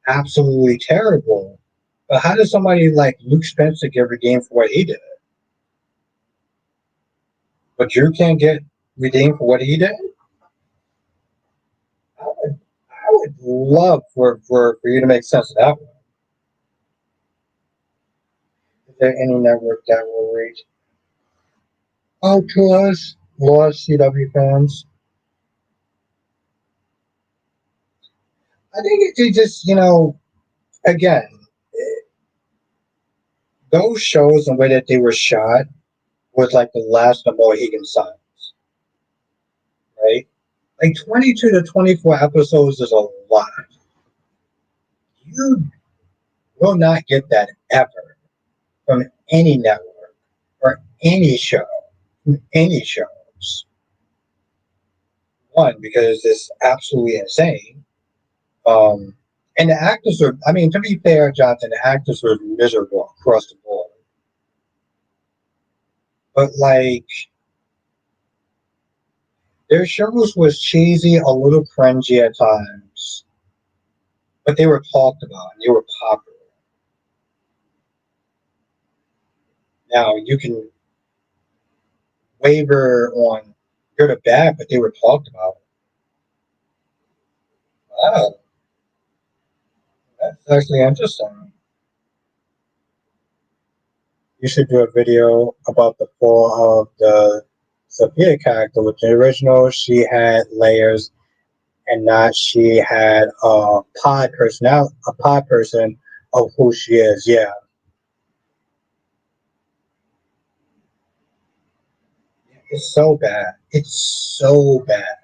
absolutely terrible, but how does somebody like Luke Spencer get redeemed for what he did, but Drew can't get redeemed for what he did? I would love for you to make sense of that one. Is there any network that will reach out to us, lost CW fans? I think it just, again, those shows and the way that they were shot was like the last of Mohegan Sun. right? Like 22 to 24 episodes is a lot. You will not get that ever from any network or any show, from any shows. One, because it's absolutely insane. Um, and the actors are, I mean, to be fair, Jonathan, the actors were miserable across the board. But like, their shows was cheesy, a little cringy at times, but they were talked about and they were popular. Now, you can waver on good or bad, but they were talked about. Wow, that's actually interesting. You should do a video about the fall of the Sophia character. With the original, she had layers, and not she had a pod person of who she is. Yeah, it's so bad. It's so bad.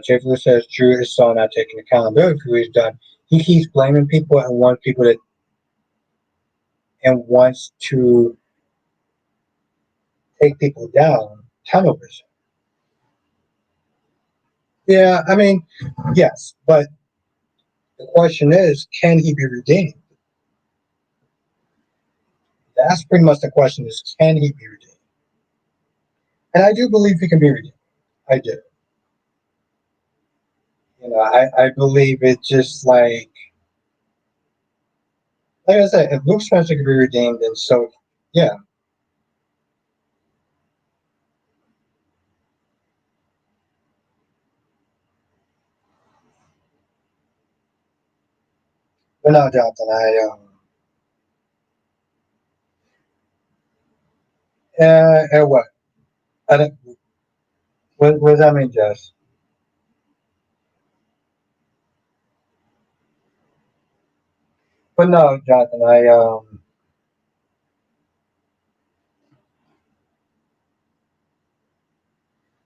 Jay Blue says Drew is so not taking accountability for what he's done. He keeps blaming people and wants to take people down. Tunnel vision. Yeah, I mean, yes, but the question is, can he be redeemed? That's pretty much the question: is can he be redeemed? And I do believe he can be redeemed. I do. I believe it's just like I said, if Luke Spencer can be redeemed, then so yeah. But no, Jonathan, what? I don't, what does that mean, Jess? But no, Jonathan,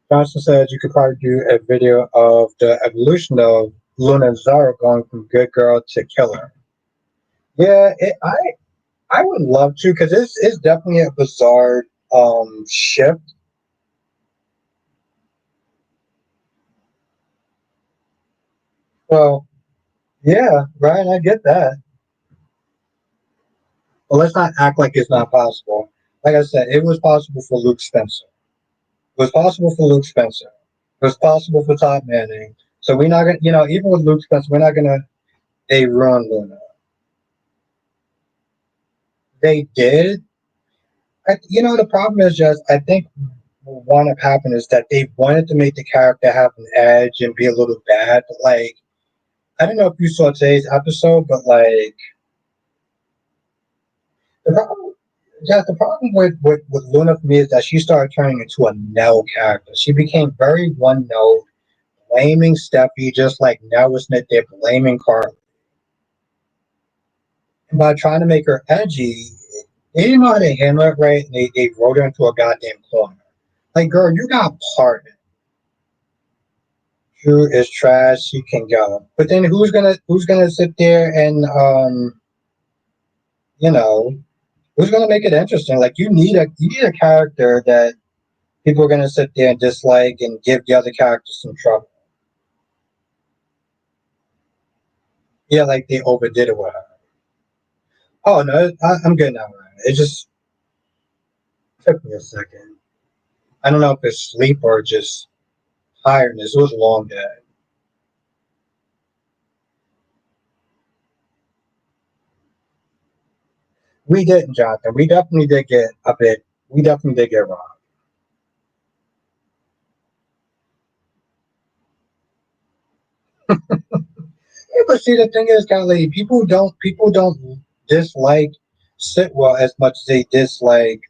Johnson said you could probably do a video of the evolution of Luna and Zara going from good girl to killer. Yeah, I would love to because it's definitely a bizarre shift. Well, yeah, Ryan, I get that. But let's not act like it's not possible. Like I said, it was possible for Luke Spencer. It was possible for Luke Spencer. It was possible for Todd Manning. So we're not gonna, even with Luke Spencer, we're not gonna. They ruined Luna. They did. The problem is just I think what wound up happening is that they wanted to make the character have an edge and be a little bad. But like, I don't know if you saw today's episode, but like the problem, just the problem with Luna for me is that she started turning into a Nell character. She became very one note, blaming Steffi just like Nell was there blaming Carly. And by trying to make her edgy, they didn't know how to handle it right, and they wrote her into a goddamn corner. Like, girl, you got pardoned. Drew is trash. She can go. But then who's gonna sit there and you know who's gonna make it interesting? Like you need a character that people are gonna sit there and dislike and give the other characters some trouble. Yeah, like they overdid it with her. Oh no, I'm good now, man. It just took me a second. I don't know if it's sleep or just tiredness. It was a long day. We didn't, Jonathan. We definitely did get a bit. We definitely did get wrong. Yeah, but see, the thing is, Kelly, people don't dislike Sitwell as much as they dislike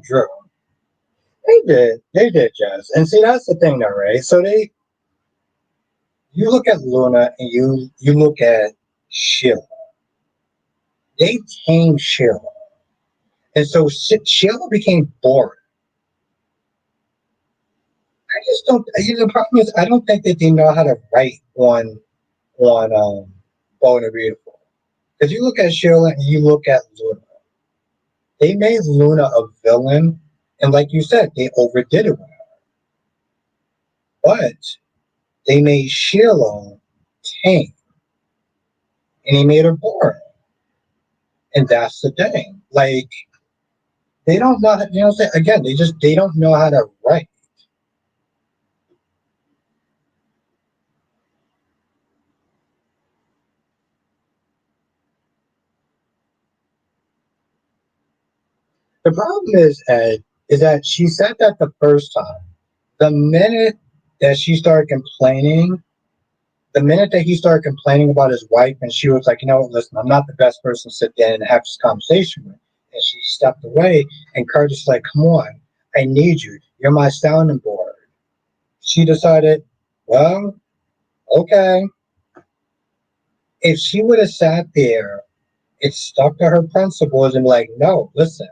Drew. They did, Jazz. And see, that's the thing, though, right? So you look at Luna and you look at Sheila. They tamed Sheila, And so Sheila became bored. I just don't. The problem is, I don't think that they know how to write on Bold and Beautiful. Because you look at Sheila and you look at Luna, they made Luna a villain, and like you said, they overdid it with her. But they made Sheila tame, and they made her boring, and that's the thing. Like they don't know. You know, what I'm saying? Again, they don't know how to write. The problem is, Ed, is that she said that the first time. The minute that she started complaining, the minute that he started complaining about his wife, and she was like, you know what, listen, I'm not the best person to sit there and have this conversation with. And she stepped away, and Curtis was like, come on, I need you. You're my sounding board. She decided, well, okay. If she would have sat there and stuck to her principles and be like, no, listen,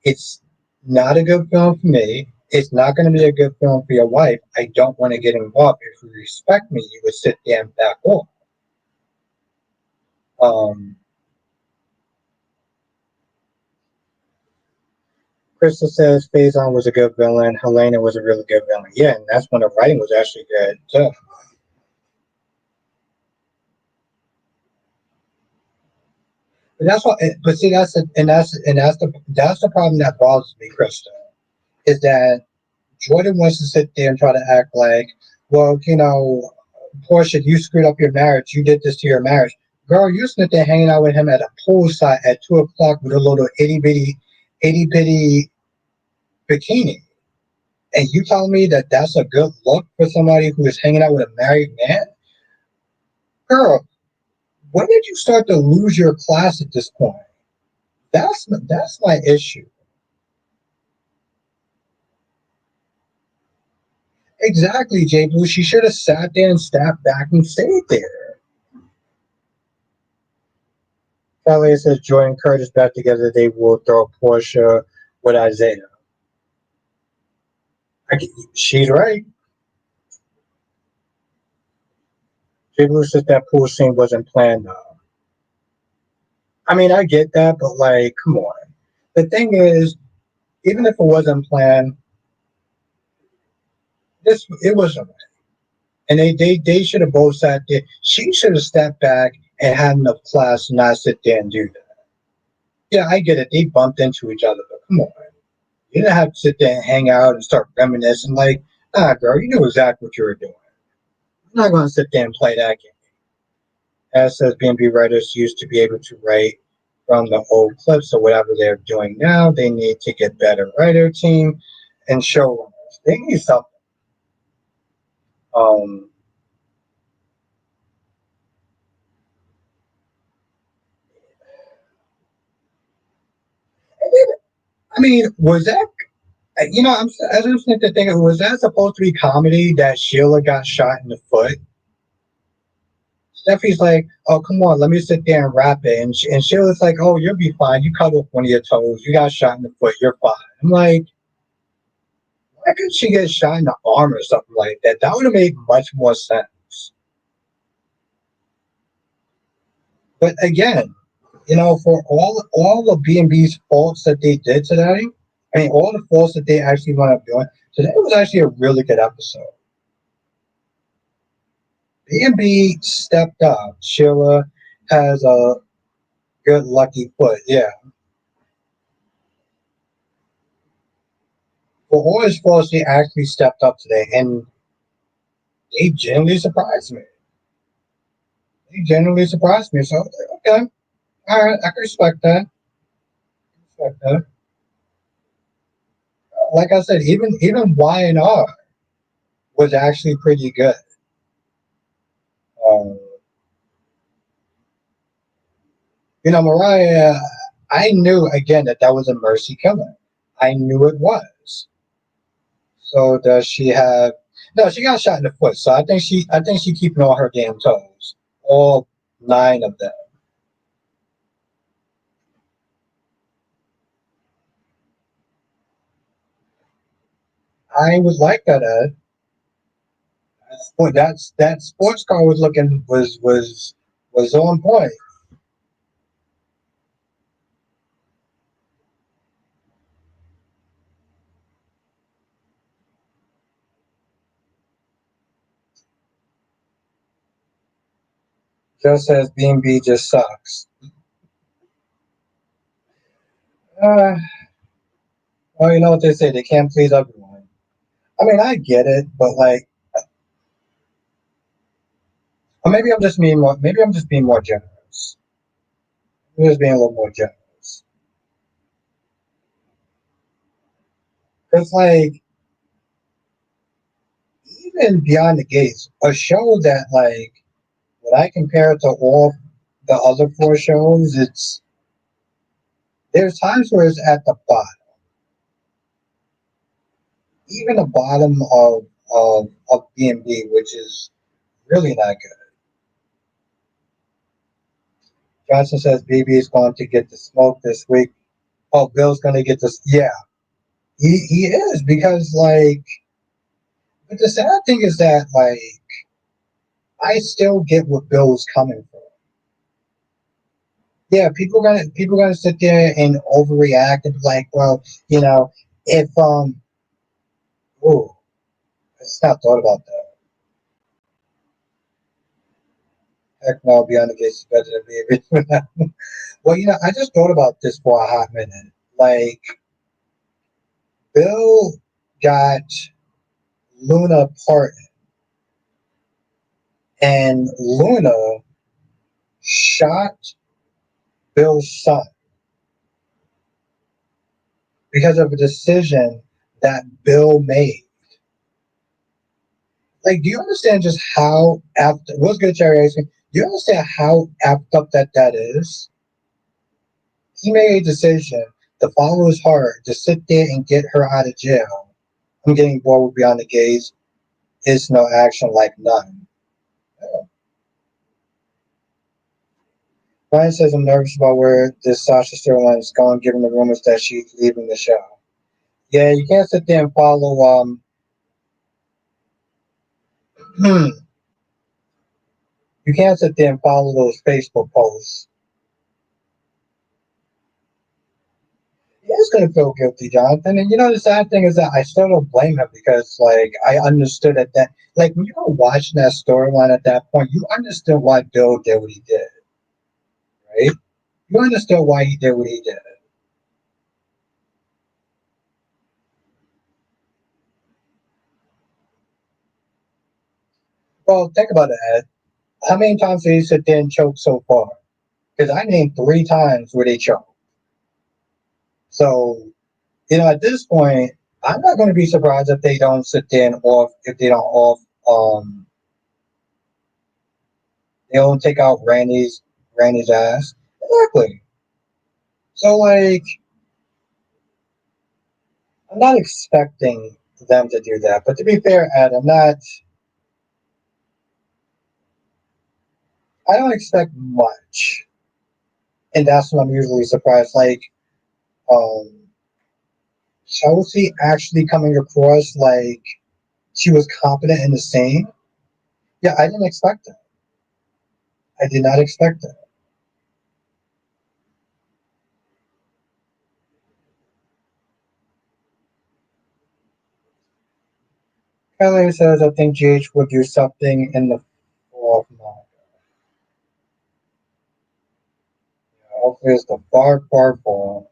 it's not a good film for me. It's not going to be a good film for your wife. I don't want to get involved. If you respect me, you would sit there and back off. Um, Krista says Faison was a good villain. Helena was a really good villain. Yeah, and that's when the writing was actually good too. But that's what. But see, that's the problem that bothers me, Krista, is that Jordan wants to sit there and try to act like, well, Portia, you screwed up your marriage. You did this to your marriage. Girl, you sitting there hanging out with him at a poolside at 2 o'clock with a little itty bitty bikini. And you telling me that that's a good look for somebody who is hanging out with a married man? Girl, when did you start to lose your class at this point? That's my issue. Exactly, Jay Blue. She should have sat there and stepped back and stayed there. Kelly says Joy and Curtis back together. They will throw Portia with Isaiah. She's right. Jay Blue says that pool scene wasn't planned though. I mean, I get that, but like, come on. The thing is, even if it wasn't planned, it wasn't. And they should have both sat there. She should have stepped back and had enough class to not sit there and do that. Yeah, I get it. They bumped into each other, but come on. You didn't have to sit there and hang out and start reminiscing like, girl, you knew exactly what you were doing. I'm not going to sit there and play that game. As says, B&B writers used to be able to write from the old clips or whatever they're doing now. They need to get better writer team and showrunners. They need something. Um, I mean, was that I'm sitting there thinking, was that supposed to be comedy that Sheila got shot in the foot? Steffi's like, oh, come on, let me sit there and rap it. And Sheila's like, oh, you'll be fine. You cut off one of your toes. You got shot in the foot. You're fine. I'm like, why couldn't she get shot in the arm or something like that? That would have made much more sense. But again, for all of B&B's faults that they did today, I mean, all the faults that they actually wound up doing, today was actually a really good episode. B&B stepped up. Sheila has a good lucky foot. Yeah. For all his faults, they actually stepped up today, and they genuinely surprised me. They genuinely surprised me. So, okay, all right, I can respect that. Respect that. Like I said, even Y&R was actually pretty good. Um, Mariah, I knew again that was a mercy killing. I knew it was. So does she have? No, she got shot in the foot. So I think she keeping all her damn toes, all 9 of them. I would like that, Ed. That sports car was looking was on point. Just says B&B just sucks. Uh, well, you know what they say, they can't please everyone. I mean, I get it, but like, or maybe I'm just being more generous. I'm just being a little more generous. Because like, even Beyond the Gates, a show that like, when I compare it to all the other four shows, it's there's times where it's at the bottom, even the bottom of B&B, which is really not good. Johnson says BB is going to get the smoke this week. Oh, Bill's going to get this. Yeah, he is because like, but the sad thing is that like, I still get what Bill's coming from. Yeah, people gonna sit there and overreact and be like, well, you know, if oh, I just not thought about that. Heck no, Beyond the Gates is better than BB. Well, I just thought about this for a hot minute. Like, Bill got Luna part, and Luna shot Bill's son because of a decision that Bill made. Like, do you understand just how after what's good, Cherry Ice Cream? Do you understand how amped up that is? He made a decision to follow his heart, to sit there and get her out of jail. I'm getting bored with Beyond the Gaze. It's no action like none. Brian says I'm nervous about where this Sasha storyline is going, given the rumors that she's leaving the show. Yeah, you can't sit there and follow. You can't sit there and follow those Facebook posts. He is gonna feel guilty, Jonathan. And the sad thing is that I still don't blame him because, like, I understood at that, like, when you were watching that storyline at that point, you understood why Bill did what he did, right? You understood why he did what he did. Well, think about it, Ed. How many times did he sit there and choke so far? Because I named three times where they choke. So, at this point, I'm not going to be surprised if they don't sit there and if they don't they don't take out Randy's ass. Exactly. So, like, I'm not expecting them to do that. But to be fair, Ed, I don't expect much. And that's when I'm usually surprised. Like, um, Chelsea actually coming across like she was competent in the scene. Yeah, I didn't expect that. I did not expect that. Kelly says, I think GH would do something in the fourth month. Hopefully, it's the far fall.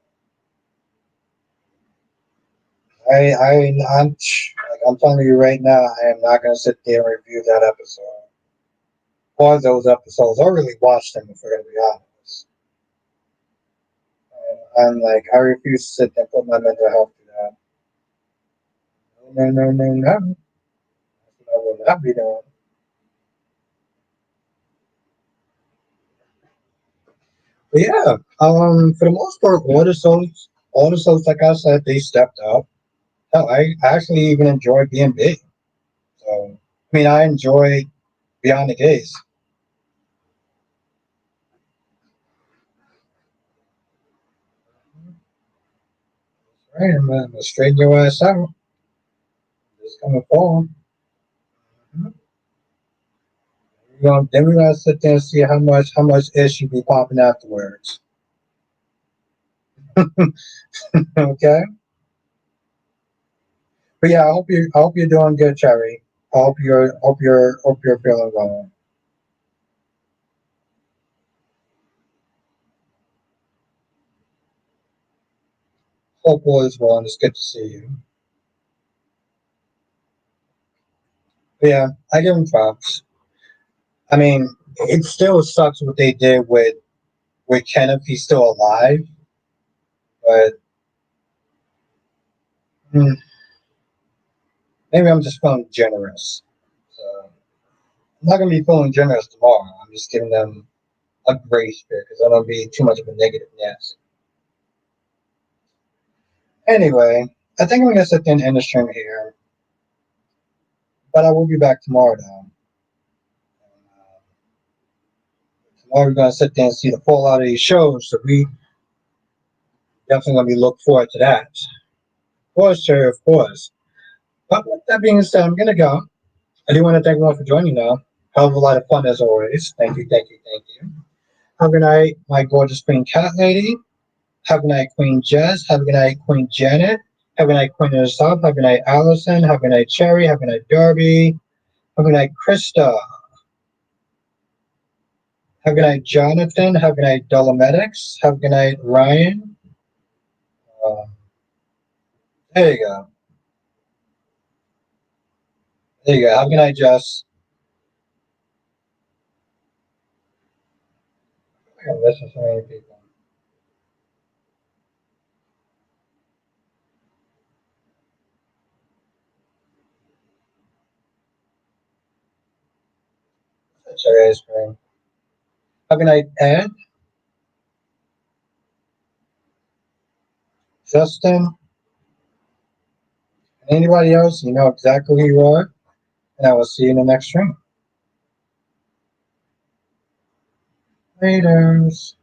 I'm telling you right now, I am not going to sit there and review that episode. Or those episodes. I really watched them, if we're going to be honest. And I'm like, I refuse to sit there and put my mental health through that. No, no, no, no, no. I will not be doing. But yeah, for the most part, all the shows, like I said, they stepped up. Hell, I actually even enjoyed being big. So, I mean, I enjoyed Beyond the Gaze. Right, I'm gonna straighten your ass out. It's coming fall. Mhm. Then we're gonna sit there and see how much ish you be popping afterwards. Okay. But yeah, I hope you're doing good, Cherry. I hope you're feeling well. Hope all is well, and it's good to see you. But yeah, I give him props. I mean, it still sucks what they did with Ken if he's still alive, but hmm, maybe I'm just feeling generous. So I'm not gonna be feeling generous tomorrow. I'm just giving them a grace here because I don't be too much of a negative Nancy. Anyway, I think I'm gonna sit there and end the stream here, but I will be back tomorrow though. Tomorrow we're gonna sit there and see the fallout of these shows, so we definitely gonna be looking forward to that. Of course, sir, of course. But with that being said, I'm gonna go. I do want to thank everyone for joining though. Hell of a lot of fun as always. Thank you, thank you, thank you. Have a good night, my gorgeous Queen Cat Lady. Have a good night, Queen Jess. Have a good night, Queen Janet. Have a good night, Queen of the South. Have a good night, Allison. Have a good night, Cherry. Have a good night, Darby. Have a good night, Krista. Have a good night, Jonathan. Have a good night, Dolomedics. Have a good night, Ryan. Uh, there you go. There you go. Have a good night, Jess. I listen to so many people. Cherry ice cream. Have a good night, Ed, Justin, and anybody else. You know exactly who you are. And I will see you in the next stream. Laters.